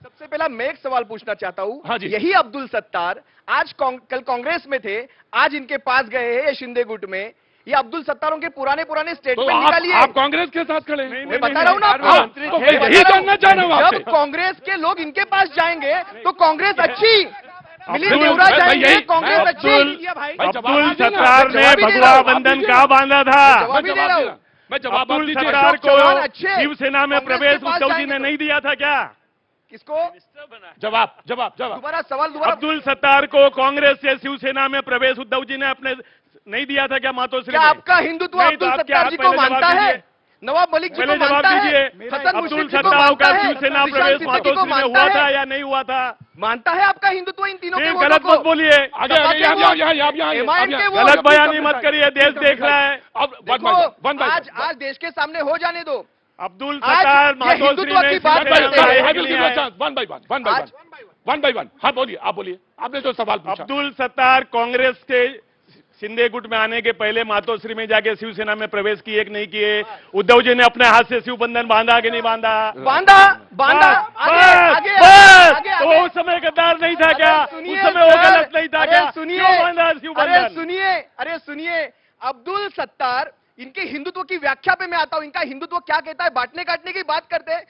सबसे पहला मैं एक सवाल पूछना चाहता हूं। हाँ जी। यही अब्दुल सत्तार आज कल कांग्रेस में थे, आज इनके पास गए हैं शिंदे गुट में। ये अब्दुल सत्तारों के पुराने तो स्टेटमेंट निकालिए। आप कांग्रेस के साथ खड़े हैं? मैं बता रहा हूं ना आपको। तो यही जानना चाह रहा हूं आपसे। जब कांग्रेस के लोग इनके पास जाएंगे तो कांग्रेस अच्छी, मिलिंद अब्दुल- देवरा भाई जाएंगे, यही- कांग्रेस अच्छी। अब्दुल सत्तार ने भगवा बंधन कहा बांधा था? जवाब ही दे रहा हूं। मैं जवाब आप अब्दुल दीजिए। सत्तार चौहान अच्छे, को शिवसेना में कांग्रेस प्रवेश के पास उद्धव जी जाएंगे ने तो। नहीं दिया था क्या? किसको? जवाब जवाब जवाब। दोबारा सवाल दोबारा। अब्दुल सत्तार को कांग्रेस से शिवसेना में प्रवेश उद्धव जी ने अपने नहीं दिया था क्या मातोश्री क्या में? आपका हिंदुत्व नहीं, अब्दुल तो आप सत्तार क्या- जी पहले को जवाब मानता है? दीजिए। नवाब मलिक जी को पहले जवाब मानता है? दीजिए। हसन अब्दुल मुश्ताक जी को सत्तार मानता का है? शिवसेना निशान प्रवेश सिद्दीकी को मातोश्री में मानता हुआ है? था या नहीं हुआ था? मानता है आपका हिंदुत्व इन तीनों के नहीं, वोटों गलत को? मत बोलिए। आगे आगे यहाँ एमआईएम के वो गलत बयानी मत करिए, देश देख रहा है। अब देखो, आज देश के सामने हो जाने दो। अब्दुल आज सत्तार ये मातोश्री हिंदुत्व में की बात शिवसेना करते हैं। में I के will लिए give you a आए। chance, one by one. हाँ बोलिए, आप बोलिए, आपने जो सवाल पूछा। अब्दुल सत्तार कांग्रेस के शिंदे गुट में आने के पहले मातोश्री में जाके शिवसेना में प्रवेश किए कि नहीं किए? उद्धव जी ने अपने हाथ से शिव बंधन बांधा कि नहीं बांधा? बांधा बांधा। तो उस समय गद्दार नहीं था क्या? उस सुनिए समय वो सर, गलत नहीं था अरे क्या? सुनिए, क्यों बांधा शिव बंधन? अरे सुनिए, अब्दुल सत्तार, इनके हिंदुत्व की व्याख्या पे मैं आता हूं। इनका हिंदुत्व क्या कहता है? बांटने काटने की बात करते हैं।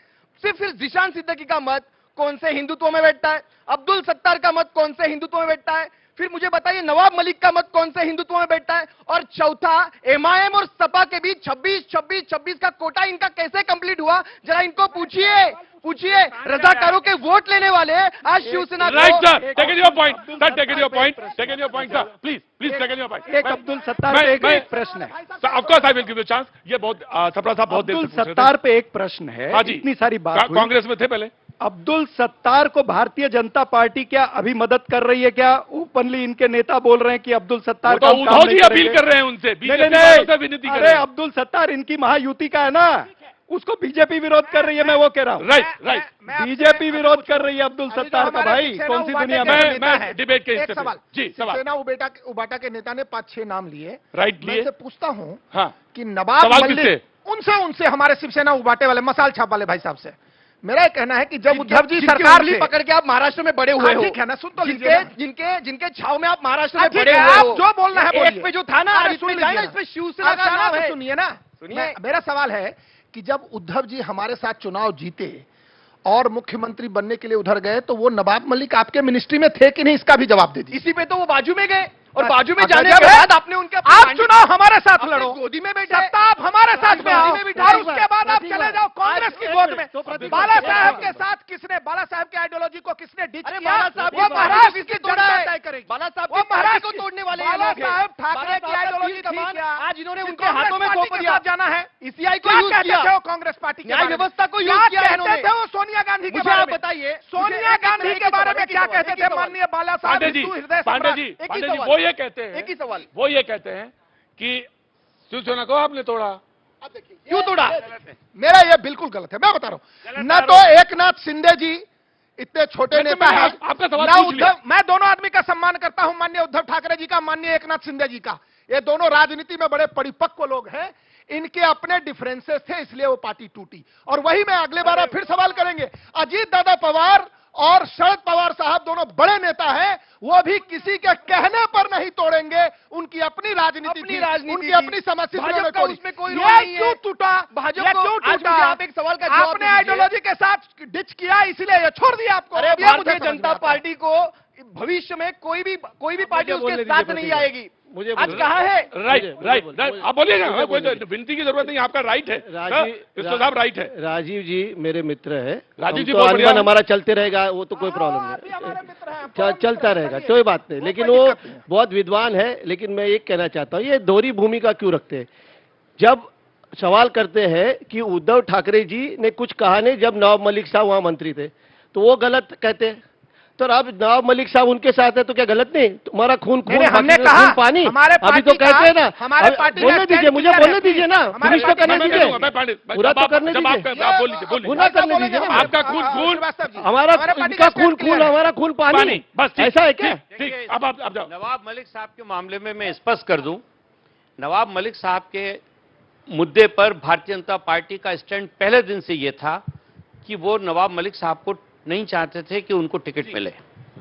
सिर्फ फिर निशान सिद्दीकी का मत कौन से हिंदुत्व में बैठता है? अब्दुल सत्तार का मत कौन से हिंदुत्व में बैठता है? फिर मुझे बताइए नवाब मलिक का मत कौन से हिंदुत्व में बैठता है? और चौथा, एमआईएम और सपा के बीच 26 का कोटा इनका कैसे कंप्लीट हुआ? जरा इनको पूछिए रजाकारों के वोट लेने वाले आज शिवसेना को। Right sir, taken your point sir, taken your point sir, please taken your point. एक अब्दुल सत्तार पे एक प्रश्न है। Of course I will give you chance. ये बहुत सपना साहब बहुत देर अब्दुल से पूछ रहे थे। सत्तार पे एक प्रश्न है। हाँ जी, इतनी सारी बात हुई। कांग्रेस में थे पहले। अब्दुल सत्तार को भारतीय जनता पार्टी क्या अभी मदद कर रही है क्या? ओपनली इनके नेता बोल रहे हैं कि अब्दुल सत्तार वो तो काम उद्धव जी नहीं अपील करेंगे। कर रहे हैं उनसे, नहीं, बीजेपी नहीं, वालों से विनती कर अरे रहे हैं। अब्दुल सत्तार इनकी महायुति का है ना, उसको बीजेपी विरोध कर रही है, मैं वो कह रहा हूँ। राइट। बीजेपी विरोध कर रही है अब्दुल सत्तार का। भाई कौन सी दुनिया में? मैं डिबेट के एक हिस्से सवाल जी सवाल सेना उबाटा के नेता ने 5-6 नाम लिए। राइट मैं लिए। से पूछता हूं हाँ कि नवाब सवाल मलिक किससे? उनसे हमारे शिवसेना उबाटे वाले मसाल छाप वाले भाई साहब से मेरा ये कहना है कि जब उद्धव जी जिनकी सरकार उंगली से पकड़ के आप महाराष्ट्र में बड़े हुए हाँ, हो। ठीक है ना, सुन तो लीजिए ना। जिनके छाव में आप महाराष्ट्र हाँ, में ठीक बड़े है, हुए आप हो। जो बोलना है बोलिए। एक पे जो था ना, अरे आज इसमें सुन जाए ना, लीजिए इसमें शिवसेना आप का शांत नाम से है। सुनिए ना। सुनिए। मेरा सवाल है कि जब उद्धव जी हमारे साथ चुनाव जीते और मुख्यमंत्री बनने के लिए उधर गए तो वो नवाब मलिक आपके मिनिस्ट्री में थे कि नहीं, इसका भी जवाब दे दीजिए। इसी पे तो वो बाजू में गए और बाजू में अच्छा, जाने जब के है, बाद आपने उनके आप चुनाव हमारे साथ अपने लड़ो, गोदी में बैठे। सत्ता आप हमारे साथ में आओ, गोदी में बिठा और हुआ। उसके बाद आप चले जाओ कांग्रेस की गोद में। बाला साहब के साथ बाला साहब के आइडियोलॉजी को किसने डिच अरे किया? बाला साहब वो की महाराष्ट्र पार्टी की को तोड़ा जनता है। तय करेगी। बाला साहब वो की पार्टी महाराष्ट्र को की- तोड़ने वाले बाला लोग हैं। साहब ठाकरे बाला की साहब आइडियोलॉजी का थी बात क्या? आज इन्होंने कि उनके कांग्रेस हाथों में पार्टी सौंप के दिया। साथ जाना है। ईसीआई को क्या यूज कहते किया। थे वो कांग्रेस पार्टी के न्याय बारे में? व्यवस्था को यूज क्या किया कहते इन्होंने। थे वो सोनिया गांधी के मुझे बारे आप में? बताइए। सोनिया गांधी के बारे में क्या कहते थे माननीय बाला साहब? पांडे जी, हिंदू हृदय पांडे सम्राट। जी, एक ही पांडे जी, सवाल। वो ये कहते हैं, एक ही सवाल। वो ये कहते हैं कि शिवसेना को आपने तोड़ा। क्यों तोड़ा? मेरा ये बिल्कुल गलत है, मैं बता रहा हूं। न तो एकनाथ शिंदे जी इतने छोटे मैं तो नेता मैंने हैं, आपका सवाल न पूछ लिया। उद्धव, मैं दोनों आदमी का सम्मान करता हूं, माननीय उद्धव ठाकरे जी का, माननीय एकनाथ शिंदे जी का। ये दोनों राजनीति में बड़े परिपक्व लोग हैं। इनके अपने डिफरेंसेस थे, इसलिए वो पार्टी टूटी। और वही मैं अगले बार फिर सवाल करेंगे। अजीत दादा पवार और शरद पवार साहब दोनों बड़े नेता हैं, वो भी किसी के कहने पर नहीं तोड़ेंगे। उनकी अपनी राजनीति थी, उनकी अपनी समस्या भाजपा का उसमें कोई रोल ये नहीं है। क्यों टूटा? भाजपा ये को- क्यों आज टूटा? मुझे आप एक सवाल का जवाब आपने दीजिए। आइडियोलॉजी के साथ डिच किया, इसलिए ये छोड़ दिया आपको। अरे अब ये मुझे भारतीय समझ में जनता आता है। पार्टी को भविष्य में कोई भी पार्टी मुझे बोलने उसके दीजिए साथ प्रतिभा। नहीं आएगी। मुझे आज बोलने- कहा है राइट मुझे- राइट मुझे- राइट, आप बोलिए ना, मुझे कोई बोलने विनती की जरूरत नहीं, आपका राइट है। इसको साहब राइट है। राजीव जी मेरे मित्र है। राजीव हम जी तो बहुत बढ़िया अनबन है। हमारा चलते रहेगा, वो तो कोई प्रॉब्लम आप भी हमारे मित्र हैं, नहीं, चलता रहेगा, कोई बात नहीं। लेकिन वो बहुत विद्वान है। लेकिन मैं एक कहना चाहता हूँ, ये दोहरी भूमिका क्यों रखते हैं? जब सवाल करते हैं कि उद्धव ठाकरे जी ने कुछ कहा नहीं जब नवाब मलिक साहब वहां मंत्री थे, तो वो गलत कहते हैं। तो अब नवाब मलिक साहब उनके साथ है तो क्या गलत नहीं? तुम्हारा खून खून नहीं, हमने बाकी कहा, खून पानी। हमारे अभी तो पार्टी का- कहते हैं ना, हमारे पार्टी ने बोलने दीजिए, stand मुझे किया बोलने है, दीजिए ना, हमारे फिनिश तो पार्टी करने में दीजिए, पूरा तो करने जब दीजिए। आप बोलिए पूरा करने दीजिए ना। आपका खून खून हमारा इनका खून खून, हमारा खून पानी, पानी, बस ठीक, ऐसा है क्या? ठीक, अब आप जाओ। नवाब मलिक साहब के मामले में मैं स्पष्ट कर दूं, नवाब मलिक साहब के मुद्दे पर भारतीय जनता पार्टी का स्टैंड पहले दिन से यह था कि वो नवाब मलिक साहब को नहीं चाहते थे कि उनको टिकट मिले।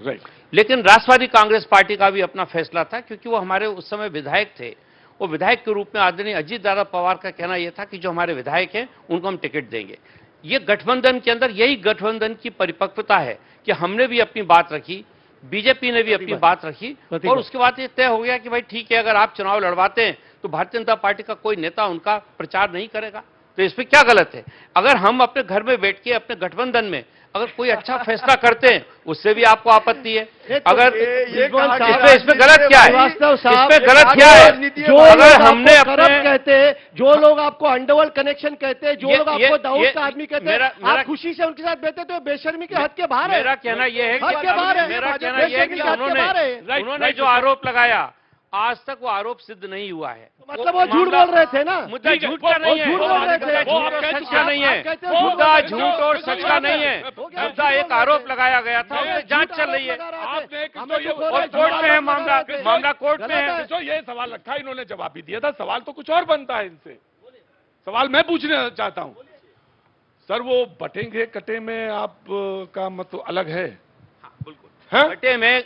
राइट। लेकिन राष्ट्रवादी कांग्रेस पार्टी का भी अपना फैसला था, क्योंकि वो हमारे उस समय विधायक थे। वो विधायक के रूप में आदरणीय अजीत दादा पवार का कहना यह था कि जो हमारे विधायक हैं उनको हम टिकट देंगे। ये गठबंधन के अंदर यही गठबंधन की परिपक्वता है कि हमने भी अपनी बात रखी, बीजेपी ने भी अपनी बात रखी, और उसके बाद ये तय हो गया कि भाई ठीक है, अगर आप चुनाव लड़वाते हैं तो भारतीय जनता पार्टी का कोई नेता उनका प्रचार नहीं करेगा। तो इसमें क्या गलत है? अगर हम अपने घर में बैठ के अपने गठबंधन में अगर कोई अच्छा फैसला करते हैं, उससे भी आपको आपत्ति है। अगर इसमें गलत क्या है? इसमें गलत क्या है? जो अगर हमने करप्ट अपने कहते हैं, जो लोग आपको अंडरवर्ल्ड कनेक्शन कहते हैं, जो ये- लोग ये- आपको दाऊद ये- का आदमी कहते हैं, मेरा- आप खुशी से उनके साथ बैठे तो बेशर्मी के हद के बाहर है। मेरा कहना यह है हद के बाहर है। मेरा कहना यह है कि बेशर्मी के हद के बाहर है। उन्होंने जो आरोप लगाया, आज तक वो आरोप सिद्ध नहीं हुआ है। मतलब वो झूठ बोल रहे थे ना। मुद्दा ठीक है, झूठ का नहीं है, झूठ बोल रहे थे। मुद्दा वो आप झूठ और कह सच चुके का हैं। नहीं आप है, कहते हो मुद्दा झूठ झूठ और सच का नहीं है, मुद्दा एक आरोप लगाया गया था, उसमें जांच चल रही है आपने एक हमें तो ये- तो और कोर्ट में है मामला, मामला कोर्ट में है। जो ये सवाल रखा इन्होंने जवाब भी दिया था, सवाल तो कुछ और बनता है इनसे। सवाल मैं पूछना चाहता हूं सर, वो बटेंगे कटे में आप का मतलब अलग है? हैं? बटे में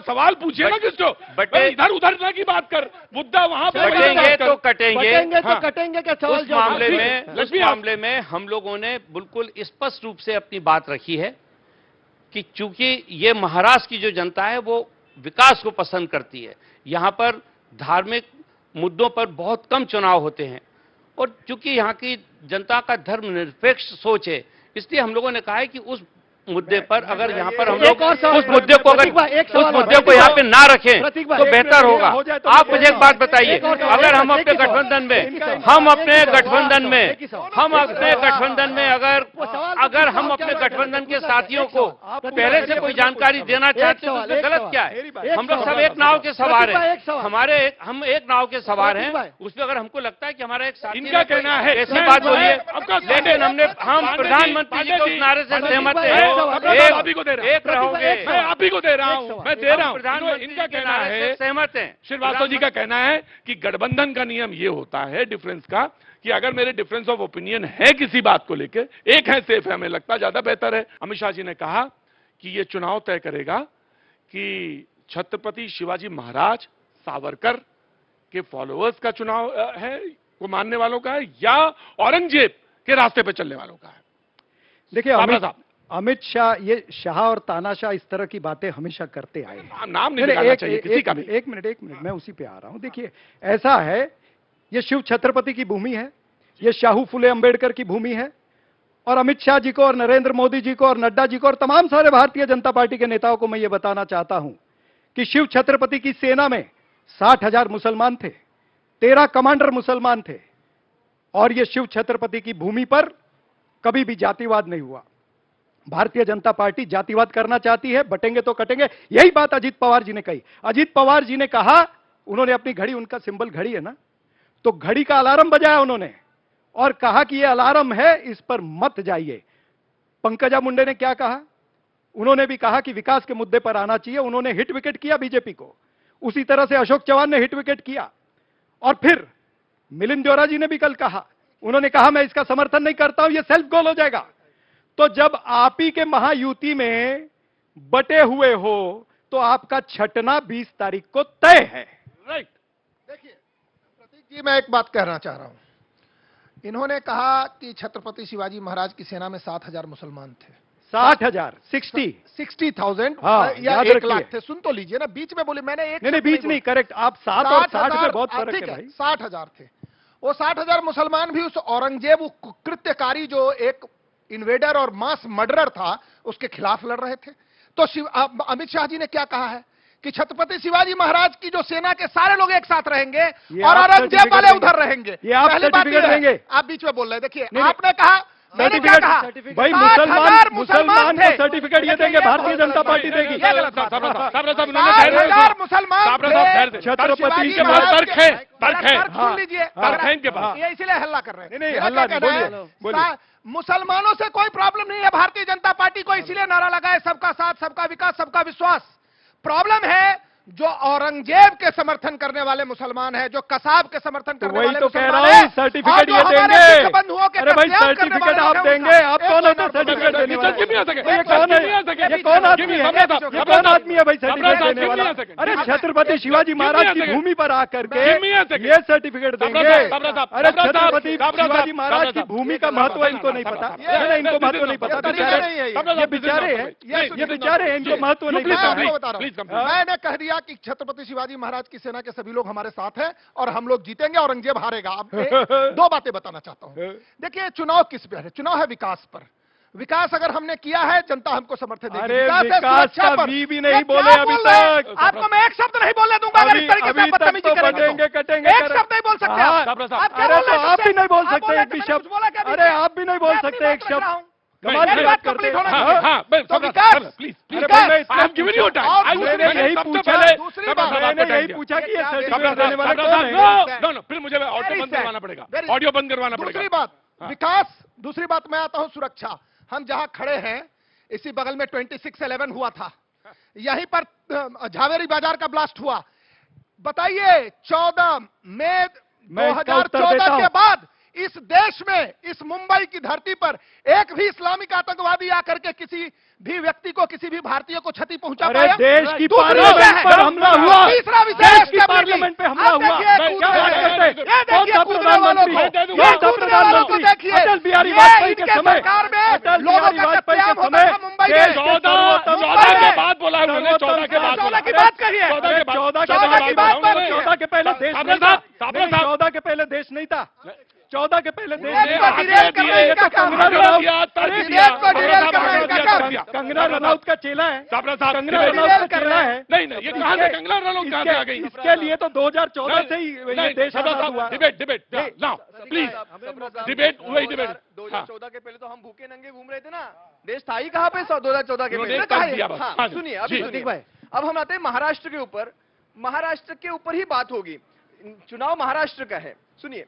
सवाल पूछिए ना किसको, बटे- इधर उधर ना की बात कर, मुद्दा वहां पे बटेंगे तो कटेंगे। बटेंगे तो हाँ। कटेंगे क्या सवाल उस जवाब? मामले ठीक में है, उस लक्ष्मी आप- मामले में हम लोगों ने बिल्कुल स्पष्ट रूप से अपनी बात रखी है कि चूंकि ये महाराष्ट्र की जो जनता है वो विकास को पसंद करती है, यहां पर धार्मिक मुद्दों पर बहुत कम चुनाव होते हैं, और चूंकि यहां की जनता का धर्मनिरपेक्ष सोच है, इसलिए हम लोगों ने कहा है कि उस मुद्दे पर अगर यहां पर हम लोग उस मुद्दे को अगर उस मुद्दे को यहां पे ना रखें तो बेहतर होगा। आप मुझे एक बात बताइए, अगर हम अपने गठबंधन में अगर हम अपने गठबंधन के साथियों को पहले से कोई जानकारी देना चाहते हैं तो उसमें गलत क्या है? हम लोग सब एक नाव के सवार हैं, हम एक नाव के सवार हैं, उसमें अगर हमको लगता है कि हमारा एक साथी इनका कहना है ऐसी बात बोलिए, लेकिन हम प्रधानमंत्री जी के उस नारे से सहमत हैं, आप ही को दे रहा हूं, एक रहोगे, मैं आप ही को दे रहा हूं, मैं दे रहा हूं। प्रधानमंत्री इनका के कहना नारे से है, सहमत हैं। श्रीवास्तव जी का कहना है कि गठबंधन का नियम ये होता है डिफरेंस का कि अगर मेरे डिफरेंस ऑफ ओपिनियन है किसी बात को लेकर, एक है सेफ है, हमें लगता ज्यादा बेहतर है। अमित शाह जी ने कहा कि ये चुनाव तय करेगा कि छत्रपति शिवाजी महाराज सावरकर के फॉलोअर्स का चुनाव है, को मानने वालों का है, या औरंगजेब के रास्ते पर चलने वालों का है। देखिए साबरा साहब, अमित शाह, ये शाह और तानाशाह इस तरह की बातें हमेशा करते आए हैं। नाम नहीं निकालना चाहिए किसी का भी। एक मिनट मैं उसी पे आ रहा हूं। देखिए ऐसा है, ये शिव छत्रपति की भूमि है, ये शाहू फुले अंबेडकर की भूमि है, और अमित शाह जी को और नरेंद्र मोदी जी को और नड्डा जी को और तमाम सारे भारतीय जनता पार्टी के नेताओं को मैं ये बताना चाहता हूं कि शिव छत्रपति की सेना में 60,000 मुसलमान थे, 13 कमांडर मुसलमान थे, और ये शिव छत्रपति की भूमि पर कभी भी जातिवाद नहीं हुआ। भारतीय जनता पार्टी जातिवाद करना चाहती है, बटेंगे तो कटेंगे, यही बात अजीत पवार जी ने कही। अजीत पवार जी ने कहा, उन्होंने अपनी घड़ी, उनका सिंबल घड़ी है ना, तो घड़ी का अलार्म बजाया उन्होंने और कहा कि यह अलार्म है, इस पर मत जाइए। पंकजा मुंडे ने क्या कहा? उन्होंने भी कहा कि विकास के मुद्दे पर आना चाहिए। उन्होंने हिट विकेट किया बीजेपी को, उसी तरह से अशोक चौहान ने हिट विकेट किया। और फिर मिलिंद देवरा जी ने भी कल कहा, उन्होंने कहा मैं इसका समर्थन नहीं करता हूं, यह सेल्फ गोल हो जाएगा। तो जब आप ही के महायुति में बटे हुए हो तो आपका छटना 20 तारीख को तय है। राइट। देखिए प्रतीक जी, मैं एक बात कहना चाह रहा हूं। इन्होंने कहा कि छत्रपति शिवाजी महाराज की सेना में 7,000 मुसलमान थे। 60,000, 60,000 हाँ, या याद 1 रखिए। लाख थे। सुन तो लीजिए ना, बीच में बोले मैंने एक नहीं बीच नहीं, करेक्ट। आप 7 और 60 में बहुत फर्क है भाई। 60,000 थे। वो 60,000 मुसलमान भी उस औरंगजेब कृत्यकारी जो एक इन्वेडर और मास मर्डरर था, उसके खिलाफ लड़ रहे थे। तो अमित शाह जी ने क्या कहा है कि छत्रपति शिवाजी महाराज की जो सेना के सारे लोग एक साथ रहेंगे और औरंगजेब वाले उधर रहेंगे। ये आप पहली बात सर्टिफिकेट देंगे। आप बीच में बोल रहे हैं। देखिए, आपने कहा मैंने क्या कहा? भाई 60,000 मुसलमान को थे। सर्टिफिकेट ये देंगे, भारतीय जनता पार्टी देगी। ये गलत बात है। छत्रपति 60,000 मुसलमान थे। छत्रपति के पास तर्क है, तर्क है। तर्क सुन लीजिए, तर्क है इनके पास। ये इसीलिए हल्ला कर रहे हैं। नहीं, मेरा हल्ला क्या नहीं, कहना है, बोलिए। मुसलमानों से कोई प्रॉब्लम नहीं है भारतीय जनता पार्टी को, इसीलिए नारा लगाए सबका साथ, सबका विकास, सबका विश्वास। प्रॉब्लम है जो औरंगजेब के समर्थन करने वाले मुसलमान हैं, जो कसाब के समर्थन करने वाले वही तो कह मुसलमान रहा हैं, हूँ, सर्टिफिकेट और ये जो हमारे देंगे। सिख बंधुओं के अरे भाई कत्लेआम करने सर्टिफिकेट वाले आप हैं देंगे, उनका। आप एक कौन मिनट है और सर्टिफिकेट देने वाला? Give me a second. ये कौन है? ये कौन आदमी है? ये कौन आदमी है भाई सर्टिफिकेट देने वाला? अरे छत्रपति शिवाजी महाराज की भूमि पर आकर के ये सर्टिफिकेट देंगे। अरे छत्रपति शिवाजी महाराज की भूमि का महत्व इनको नहीं पता। नहीं, इनको महत्व नहीं पता। ये बेचारे हैं, ये बेचारे हैं, इनको महत्व नहीं मैं पता। आपको बता रहा हूं। मैंने कह दिया कि छत्रपति शिवाजी महाराज की सेना के सभी लोग हमारे साथ हैं और हम लोग जीतेंगे, औरंगजेब हारेगा। अब मैं 2 बातें बताना चाहता हूं। देखिए, चुनाव किस पर है? चुनाव है विकास पर। विकास अगर हमने किया है, जनता हमको समर्थन देगी। अरे है विकास सुरक्षा का पर। वी भी ये नहीं क्या बोले अभी बोल रहे हैं? तक। आपको मैं एक शब्द नहीं बोलने दूंगा अगर इस तरीके से आप बदतमीजी करेंगे तो। कटेंगे एक शब्द नहीं बोल सकते आप। हाँ, आप क्या अरे बोल तो रहे हैं आप भी सबसे? नहीं बोल आप सकते बोले एक भी तो मैंने शब्द। कुछ बोला क्या? अरे आप भी नहीं बोल मैं अपनी सकते बात एक रख रहा शब्द। हूं। कमाल की मेरी बात बात करते कंप्लीट हैं। होना हाँ, चाहिए। हाँ, तो विकास, प्लीज विकास, मैंने यही पूछा, दूसरी बात, मैंने यही पूछा कि ये सर्टिफिकेट देने वाले कौन है? नो फिर मुझे ऑडियो बंद करवाना पड़ेगा, ऑडियो बंद करवाना पड़ेगा। दूसरी बात विकास, दूसरी बात मैं आता हूं सुरक्षा। हम जहां खड़े हैं इसी बगल में 26/11 हुआ था, यहीं पर झावेरी बाजार का ब्लास्ट हुआ। बताइए 14 मई मैं इसका उत्तर देता 2014 हूं। के बाद इस देश में, इस मुंबई की धरती पर एक भी इस्लामिक आतंकवादी आकर के किसी भी व्यक्ति को, किसी भी भारतीय को क्षति पहुंचा अरे पाया? देश की दूसरी पार्लियामेंट विषय है। पर हमला हुआ। तीसरा विषय देश है की stability। पार्लियामेंट पे हमला अब हुआ। देखिए, क्या बात करते हैं? ये कौन देखिए सा कूदने वालों को, प्रधानमंत्री? ये कौन सा कूदने वालों को प्रधानमंत्री? देखिए। अटल बिहारी ये वाजपेयी के इनके समय, सरकार में अटल लोगों बिहारी का वाजपेयी के कत्लेआम होता समय था मुंबई देश में। के सर्वोत्तम 14 के बाद बोला उन्होंने, 14 के बाद 14 की बात करिए। 14 के 14 की बात पर 14 के पहले देश साबरे नहीं था। साहब, 14 के पहले देश नहीं था। 14 के पहले देश एक नहीं को था। डिरेल कर रहे हैं, ये तो इनका काम कंगना है। रनाउत, विधेयक को डिरेल कर रहे हैं, इनका काम है। कंगना रनाउत का चेला है। साबरे साहब, कंगना डिरेल रनाउत का कर चेला रहे है। नहीं ये कहां से कंगना रनाउत कहां से आ गई? इसके लिए तो 2014 से ही ये देश आजाद हुआ। डिबेट नाउ प्लीज डिबेट वही डिबेट 2014 के पहले तो हम भूखे नंगे घूम रहे थे ना, देश था ही कहां पे 2014 के उन्होंने पहले? तर्क दिया बस। हाँ, हाँ, सुनिए जी, अभी प्रतीक सुनिए। अब हम आते हैं महाराष्ट्र के ऊपर। महाराष्ट्र के ऊपर ही बात होगी, चुनाव महाराष्ट्र का है। सुनिए,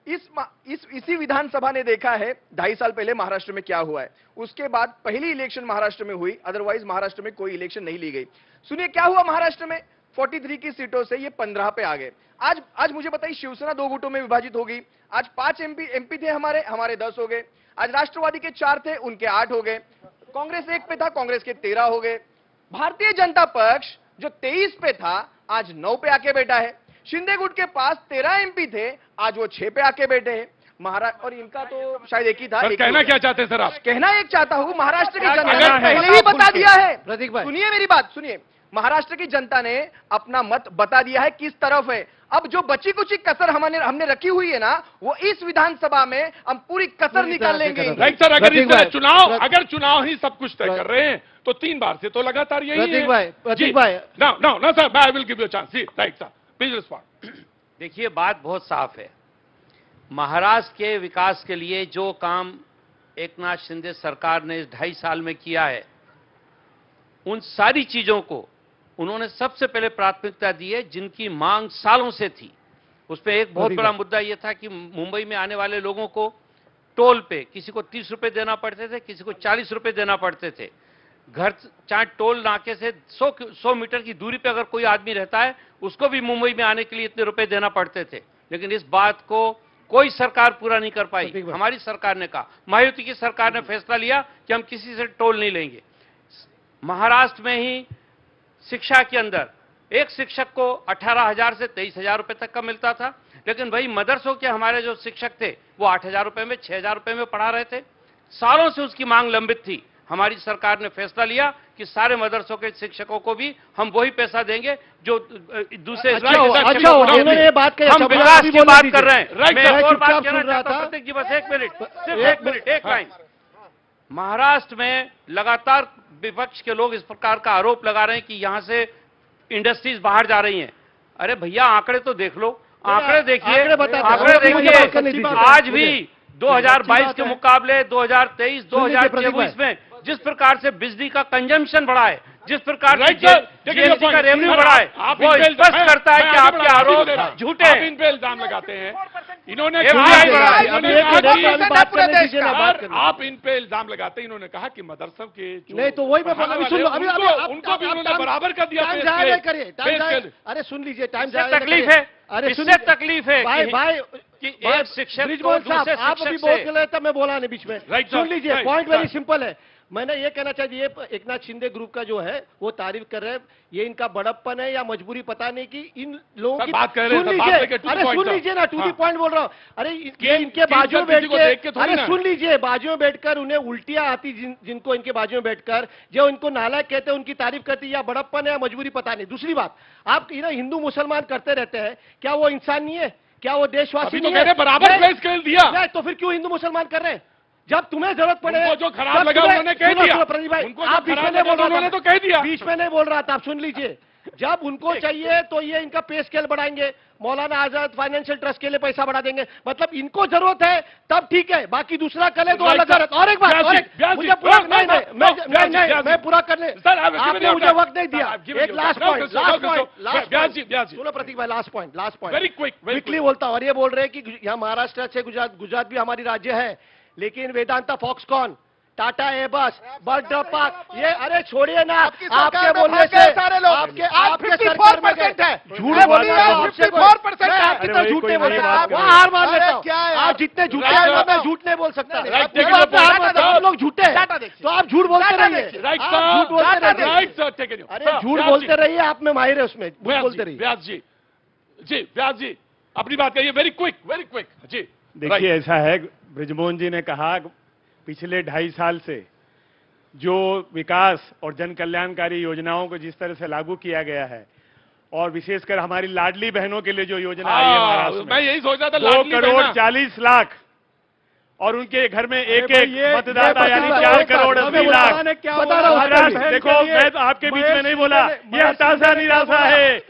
इसी विधानसभा ने देखा है 2.5 साल पहले महाराष्ट्र में क्या हुआ है। उसके बाद पहली इलेक्शन महाराष्ट्र में हुई, अदरवाइज महाराष्ट्र में कोई इलेक्शन नहीं ली गई। सुनिए क्या हुआ महाराष्ट्र में, 43 की सीटों से ये 15 पे आ गए। आज मुझे बताइए, शिवसेना 2 गुटों में विभाजित हो गई। आज 5 एमपी थे हमारे 10 हो गए। आज राष्ट्रवादी के 4 थे, उनके 8 हो गए। कांग्रेस 1 पे था, कांग्रेस के 13 हो गए। भारतीय जनता पक्ष जो 23 पे था, आज 9 पे आके बैठा है। शिंदे गुट के पास 13 एमपी थे, आज वो 6 पे आके बैठे हैं। महाराष्ट्र, और इनका तो शायद एक ही था। सर कहना क्या चाहते हैं सर आप? कहना एक चाहता हूं, महाराष्ट्र की जनता अगर ने पहले ही बता दिया है। प्रतीक भाई, सुनिए मेरी बात, सुनिए। महाराष्ट्र की जनता ने अपना मत बता दिया है किस तरफ है। अब जो बची कुची कसर हमने रखी हुई है ना, वो इस विधानसभा में हम पूरी कसर निकाल लेंगे। राइट सर, अगर इस तरह अगर चुनाव ही सब कुछ तय कर रहे हैं तो 3 बार से तो लगातार यही है। प्रतीक भाई, no sir, I will give you chance. Right sir, please respond. देखिए बात बहुत साफ है। महाराष्ट्र के विकास के लिए जो काम एकनाथ शिंदे सरकार ने इस 2.5 साल में किया है, उन सारी चीजों को उन्होंने सबसे पहले प्राथमिकता दी है, जिनकी मांग सालों से थी। उसमें एक बहुत बड़ा मुद्दा यह था कि मुंबई में आने वाले लोगों को टोल पे किसी को 30 रुपए देना पड़ते थे, किसी को 40 रुपए देना पड़ते थे। घर चाहे टोल नाके से 100 मीटर की दूरी पे अगर कोई आदमी रहता है, उसको भी मुंबई में आने के लिए इतने रुपए देना पड़ते थे। लेकिन इस बात को कोई सरकार पूरा नहीं कर पाई। हमारी सरकार ने कहा, महायुति की सरकार ने फैसला लिया कि हम किसी से टोल नहीं लेंगे। महाराष्ट्र में ही शिक्षा के अंदर एक शिक्षक को 18,000 से 23,000 रुपए तक का मिलता था, लेकिन भाई मदरसों के हमारे जो शिक्षक थे वो 8,000 रुपए में, 6,000 रुपए में पढ़ा रहे थे। सालों से उसकी मांग लंबित थी। हमारी सरकार ने फैसला लिया कि सारे मदरसों के शिक्षकों को भी हम वही पैसा देंगे जो दूसरे उन्होंने ये बात कही। हम विकास की बात कर रहे हैं। मैं एक और बात चुपचाप कहना सुन रहा चाहता हूं, था। प्रतीक जी, बस 1 मिनट, सिर्फ 1 मिनट, एक लाइन। महाराष्ट्र में लगातार विपक्ष के लोग इस प्रकार का आरोप लगा रहे हैं कि यहां से इंडस्ट्रीज बाहर जा रही हैं। अरे भैया आंकड़े तो देख लो, आंकड़े देखिए, आंकड़े बताते हैं। आंकड़े देखिए। आज भी 2022 के मुकाबले 2023, सुनिए प्रतीक 2024 में जिस प्रकार से बिजली का कंजम्पशन बढ़ा है, जिस प्रकार से Right, sir. Take your GST का point. रेवेन्यू सर, बढ़ा है, आप वो इन पे स्पष्ट करता है मैं कि आगे आपके बढ़ा, आरोप आगे बढ़ा। झूठे आप हैं। इन पे इल्जाम लगाते हैं। इन्होंने ये कहा भाई कि- बढ़ा है। इन्होंने अभी एक कहा मिनट कि- वाली बात करने दीजिए ना, बात सर, करने। आप इन पे इल्जाम लगाते हैं। इन्होंने कहा कि मदरसा के जो नहीं तो वही मैं बोल रहा हूं, अभी सुन लो, अभी उनको- अभी उनको भी उन्होंने बराबर कर दिया टाइम पे जाया स्केल। नहीं करिए, टाइम पे जाया, स्केल। अरे सुन लीजिए, टाइम इससे जाया नहीं तकलीफ करिए। है, अरे इससे सुनिए, तकलीफ है भाई भाई कि भाई, एक शिक्षक को ब्रिजमोहन दूसरे साहब, आप शिक्षक अभी से बोल रहे थे, मैं बोला नहीं बीच में। Right, सुन sir, लीजिए, right, point very sir. Simple है। मैंने ये कहना चाहिए, एकनाथ शिंदे ग्रुप का जो है वो तारीफ कर रहे हैं, ये इनका बड़प्पन है या मजबूरी पता नहीं कि इन लोगों सर, की बात कर रहे हैं, सुन सर, बात लीजिए, लेके to the अरे point, सुन sir. लीजिए ना, टू दी हाँ। पॉइंट बोल रहा हूँ। अरे ये किन- इनके किन बाजू में सर किसी को देख के बैठ के, थोड़ी अरे ना। सुन लीजिए, बाजू में बैठकर उन्हें उल्टियां आती, जिनको इनके बाजू में बैठकर जो इनको नालायक कहते हैं उनकी तारीफ करती, या बड़प्पन है या मजबूरी पता नहीं। दूसरी बात, आप हिंदू मुसलमान करते रहते हैं, क्या वो इंसान नहीं है? क्या वो देशवासी अभी तो नहीं कह है? रहे हैं बराबर नहीं, पे स्केल दिया। नहीं, तो फिर क्यों हिंदू मुसलमान कर रहे हैं? जब तुम्हें जरूरत पड़े, उनको जो खराब जब लगा तुम्हें- उन्होंने कह सुनो, दिया। सुनो, प्रदीप भाई, उनको जो आप बीच खराब में नहीं लगा बोल रहा उन्होंने था। तो कह दिया। बीच में नहीं बोल रहा था, आप सुन लीजिए। जब उनको चाहिए तो ये इनका पे स्केल बढ़ाएंगे, मौलाना आजाद फाइनेंशियल ट्रस्ट के लिए पैसा बढ़ा देंगे, मतलब इनको जरूरत है तब ठीक है, बाकी दूसरा करे तो अलग है। और एक बात, और एक मुझे पूरा मैं पूरा करने, आपने मुझे वक्त नहीं दिया। एक लास्ट पॉइंट, सुनो प्रतीक भाई, last point very quick quickly बोलता हूं। और ये बोल रहे हैं कि यहाँ महाराष्ट्र से गुजरात भी हमारी राज्य है, लेकिन Vedanta Foxconn, Tata Airbus, bird park, ये अरे छोड़िए ना, आपके बोलने से सारे लोग आपके आज आपके 54% है। झूठ FDI बोलना तो आपसे 54% है। आप कितना अरे झूठ वही नहीं कोई बोल वही सकता, बात कर वहाँ रहे हैं। हार मान लेता अरे हूँ। क्या यार? आप जितने झूठे Right, हैं sir. मैं झूठ नहीं बोल सकता। Right, आप take it to हार point. मानते हैं, आप लोग झूठे हैं, Data देखिए। तो आप झूठ बोलते Data रहिए, देखिए। राइट आप झूठ बोलते रहिए। Right sir, take it. अरे झूठ बोलते रहिए, आप में माहिर है उसमें, बोलते रहिए। व्यास जी अपनी बात करिए, वेरी क्विक जी। देखिए, ऐसा है, ब्रिजमोहन जी ने कहा पिछले 2.5 साल से जो विकास और जन कल्याणकारी योजनाओं को जिस तरह से लागू किया गया है, और विशेषकर हमारी लाडली बहनों के लिए जो योजना आई है महाराष्ट्र मैं यही सोच रहा था, 2 लाडली करोड़ बहना। 40 लाख, और उनके घर में एक भाई, एक ये मतदाता यानी प्रतिभा, 4 एक करोड़ बात, 80 बता लाख। क्या बता रहा हूं, महाराष्ट्र, देखो, मैं आपके बीच में नहीं बोला, ये हताशा निराशा है।